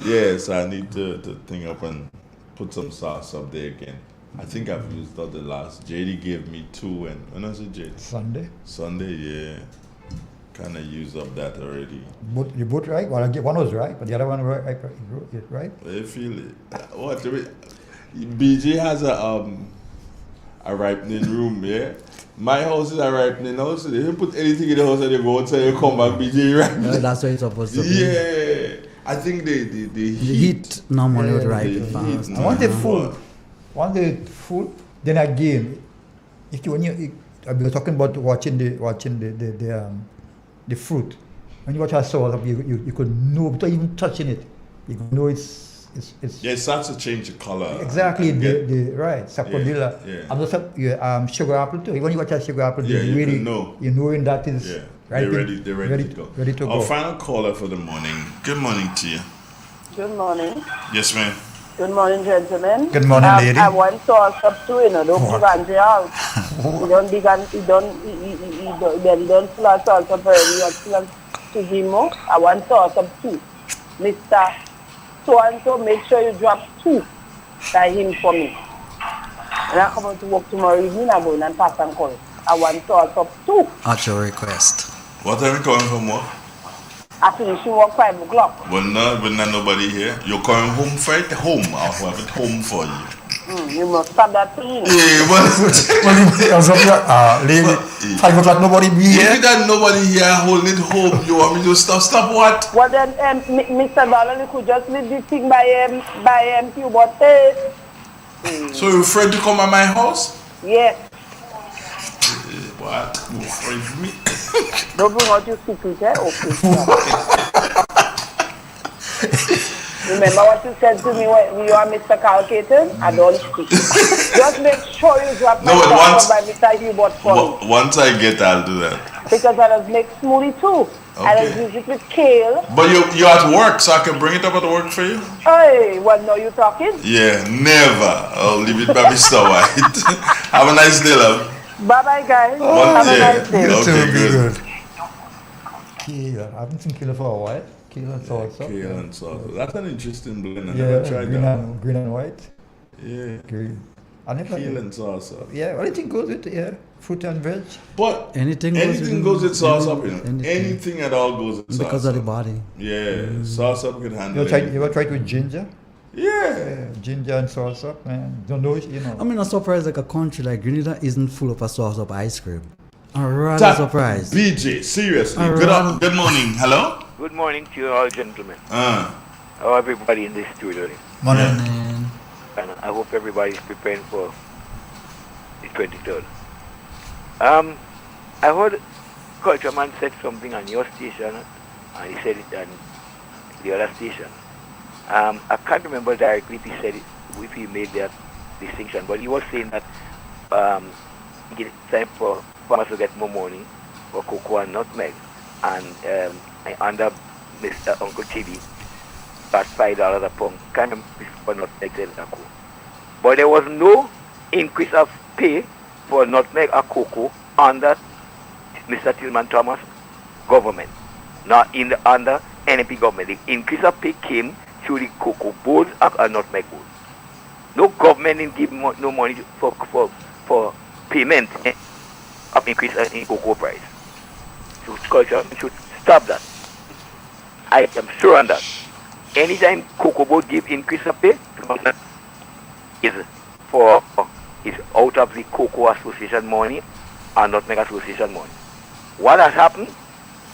Yes, I need to think up and put some sauce up there again. I think I've used up the last. JD gave me 2, and when was it, JD? Sunday, yeah. Kind of used up that already. You both right? Well, one was right, but the other one right? I feel it. What? BJ has a ripening room, yeah? My house is a ripening house. If you put anything in the house and you go outside, you come back, BJ ripening. That's what it's supposed to be. Yeah. I think the heat normally would ripen fast. I want the food. Then again, if you I was talking about watching the fruit. When you watch a sauce, you could know without even touching it. You could know it's. Yeah, it starts to change the color. Exactly, the right sapodilla. Yeah. I'm just sugar apple too. When you watch a sugar apple, you really know. You knowing that is They're ready to go. Ready to go. Our final caller for the morning. Good morning to you. Good morning. Yes, ma'am. Good morning, gentlemen. Good morning, lady. I want sauce up too, don't give Andre out. He don't flash sauce up already. To him, I want sauce up too. Mr. so and so, make sure you drop 2 by him for me. And I come out to work tomorrow evening, I go in and pass and call. I want to also 2. At your request. What time you coming from work? I finish work 5 o'clock. Well, not nobody here. You're coming home for it? Home. I'll have it home for you. You must stop that thing. Yeah, lady, 5 o'clock, nobody be here. If that nobody here holding it home, you want me to stop what? Well then, Mr. Donald, you could just leave the thing by Hubert. So you're afraid to come at my house? Yes. What? You're afraid of me? Don't bring out your secret, eh? Okay. Remember what you said to me when you are Mr. Carl Caton? I don't speak. Just make sure you drop my phone by Mr. Hubert for me. Once I get, I'll do that. Because I just make smoothie too. Okay. I just use it with kale. But you're at work, so I can bring it up at work for you? Hey, what, now you talking? Yeah, never. I'll leave it by Mr. White. Have a nice day, love. Bye-bye, guys. Have a nice day. Okay, good. Kale, I haven't seen kale for a while. Kale and salsa. Kale and salsa. That's an interesting blend. I Yeah, never tried that. green and white. Yeah. Green. I never. Kale and salsa. Yeah, anything goes with it, yeah. Fruit and veg. But anything goes with salsa. Anything at all goes with salsa. Because of the body. Yeah, salsa can handle You ever tried with ginger? Yeah. Ginger and salsa, man. Don't know, you know. I mean, I'm surprised like a country like Grenada isn't full of a sauce up ice cream. I'm rather surprised. BJ, seriously. Good morning. Hello? Good morning to you all, gentlemen. How everybody in this studio? Morning. And I hope everybody is preparing for the 23rd. I heard Culture Man said something on your station, and he said it on the other station. I can't remember directly if he said it, if he made that distinction, but he was saying that it's time for farmers to get more money for cocoa and nutmeg, and under Mr. Uncle Chibi, about $5 a pound. Can't remember for nutmeg and cocoa. But there was no increase of pay for nutmeg or cocoa under Mr. Tillman Thomas government, not under NP government. The increase of pay came through the cocoa board and nutmeg board. No government didn't give no money for payment of increase in cocoa price. So culture should stop that. I am sure on that. Anytime cocoa board give increase of pay, is out of the Cocoa Association money and Nutmeg Association money. What has happened?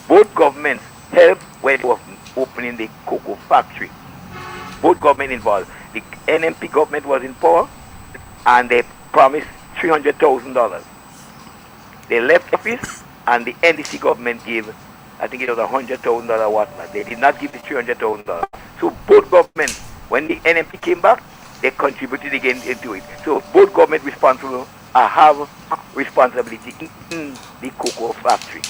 Both governments helped when they were opening the cocoa factory. Both governments involved. The NMP government was in power and they promised $300,000. They left office and the NDC government gave, I think it was $100,000 whatnot. They did not give the $300,000. So both governments, when the NMP came back, they contributed again into it. So both government responsible have responsibility in the cocoa factory.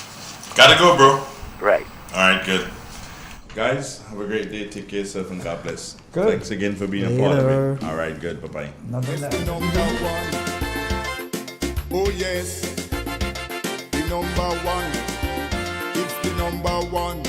Gotta go, bro. Right. Alright, good. Guys, have a great day. Take care of yourself and God bless. Good. Thanks again for being a part of it. Alright, good. Bye-bye. Nothing It's the number one. Oh yes, the number one. It's the number one.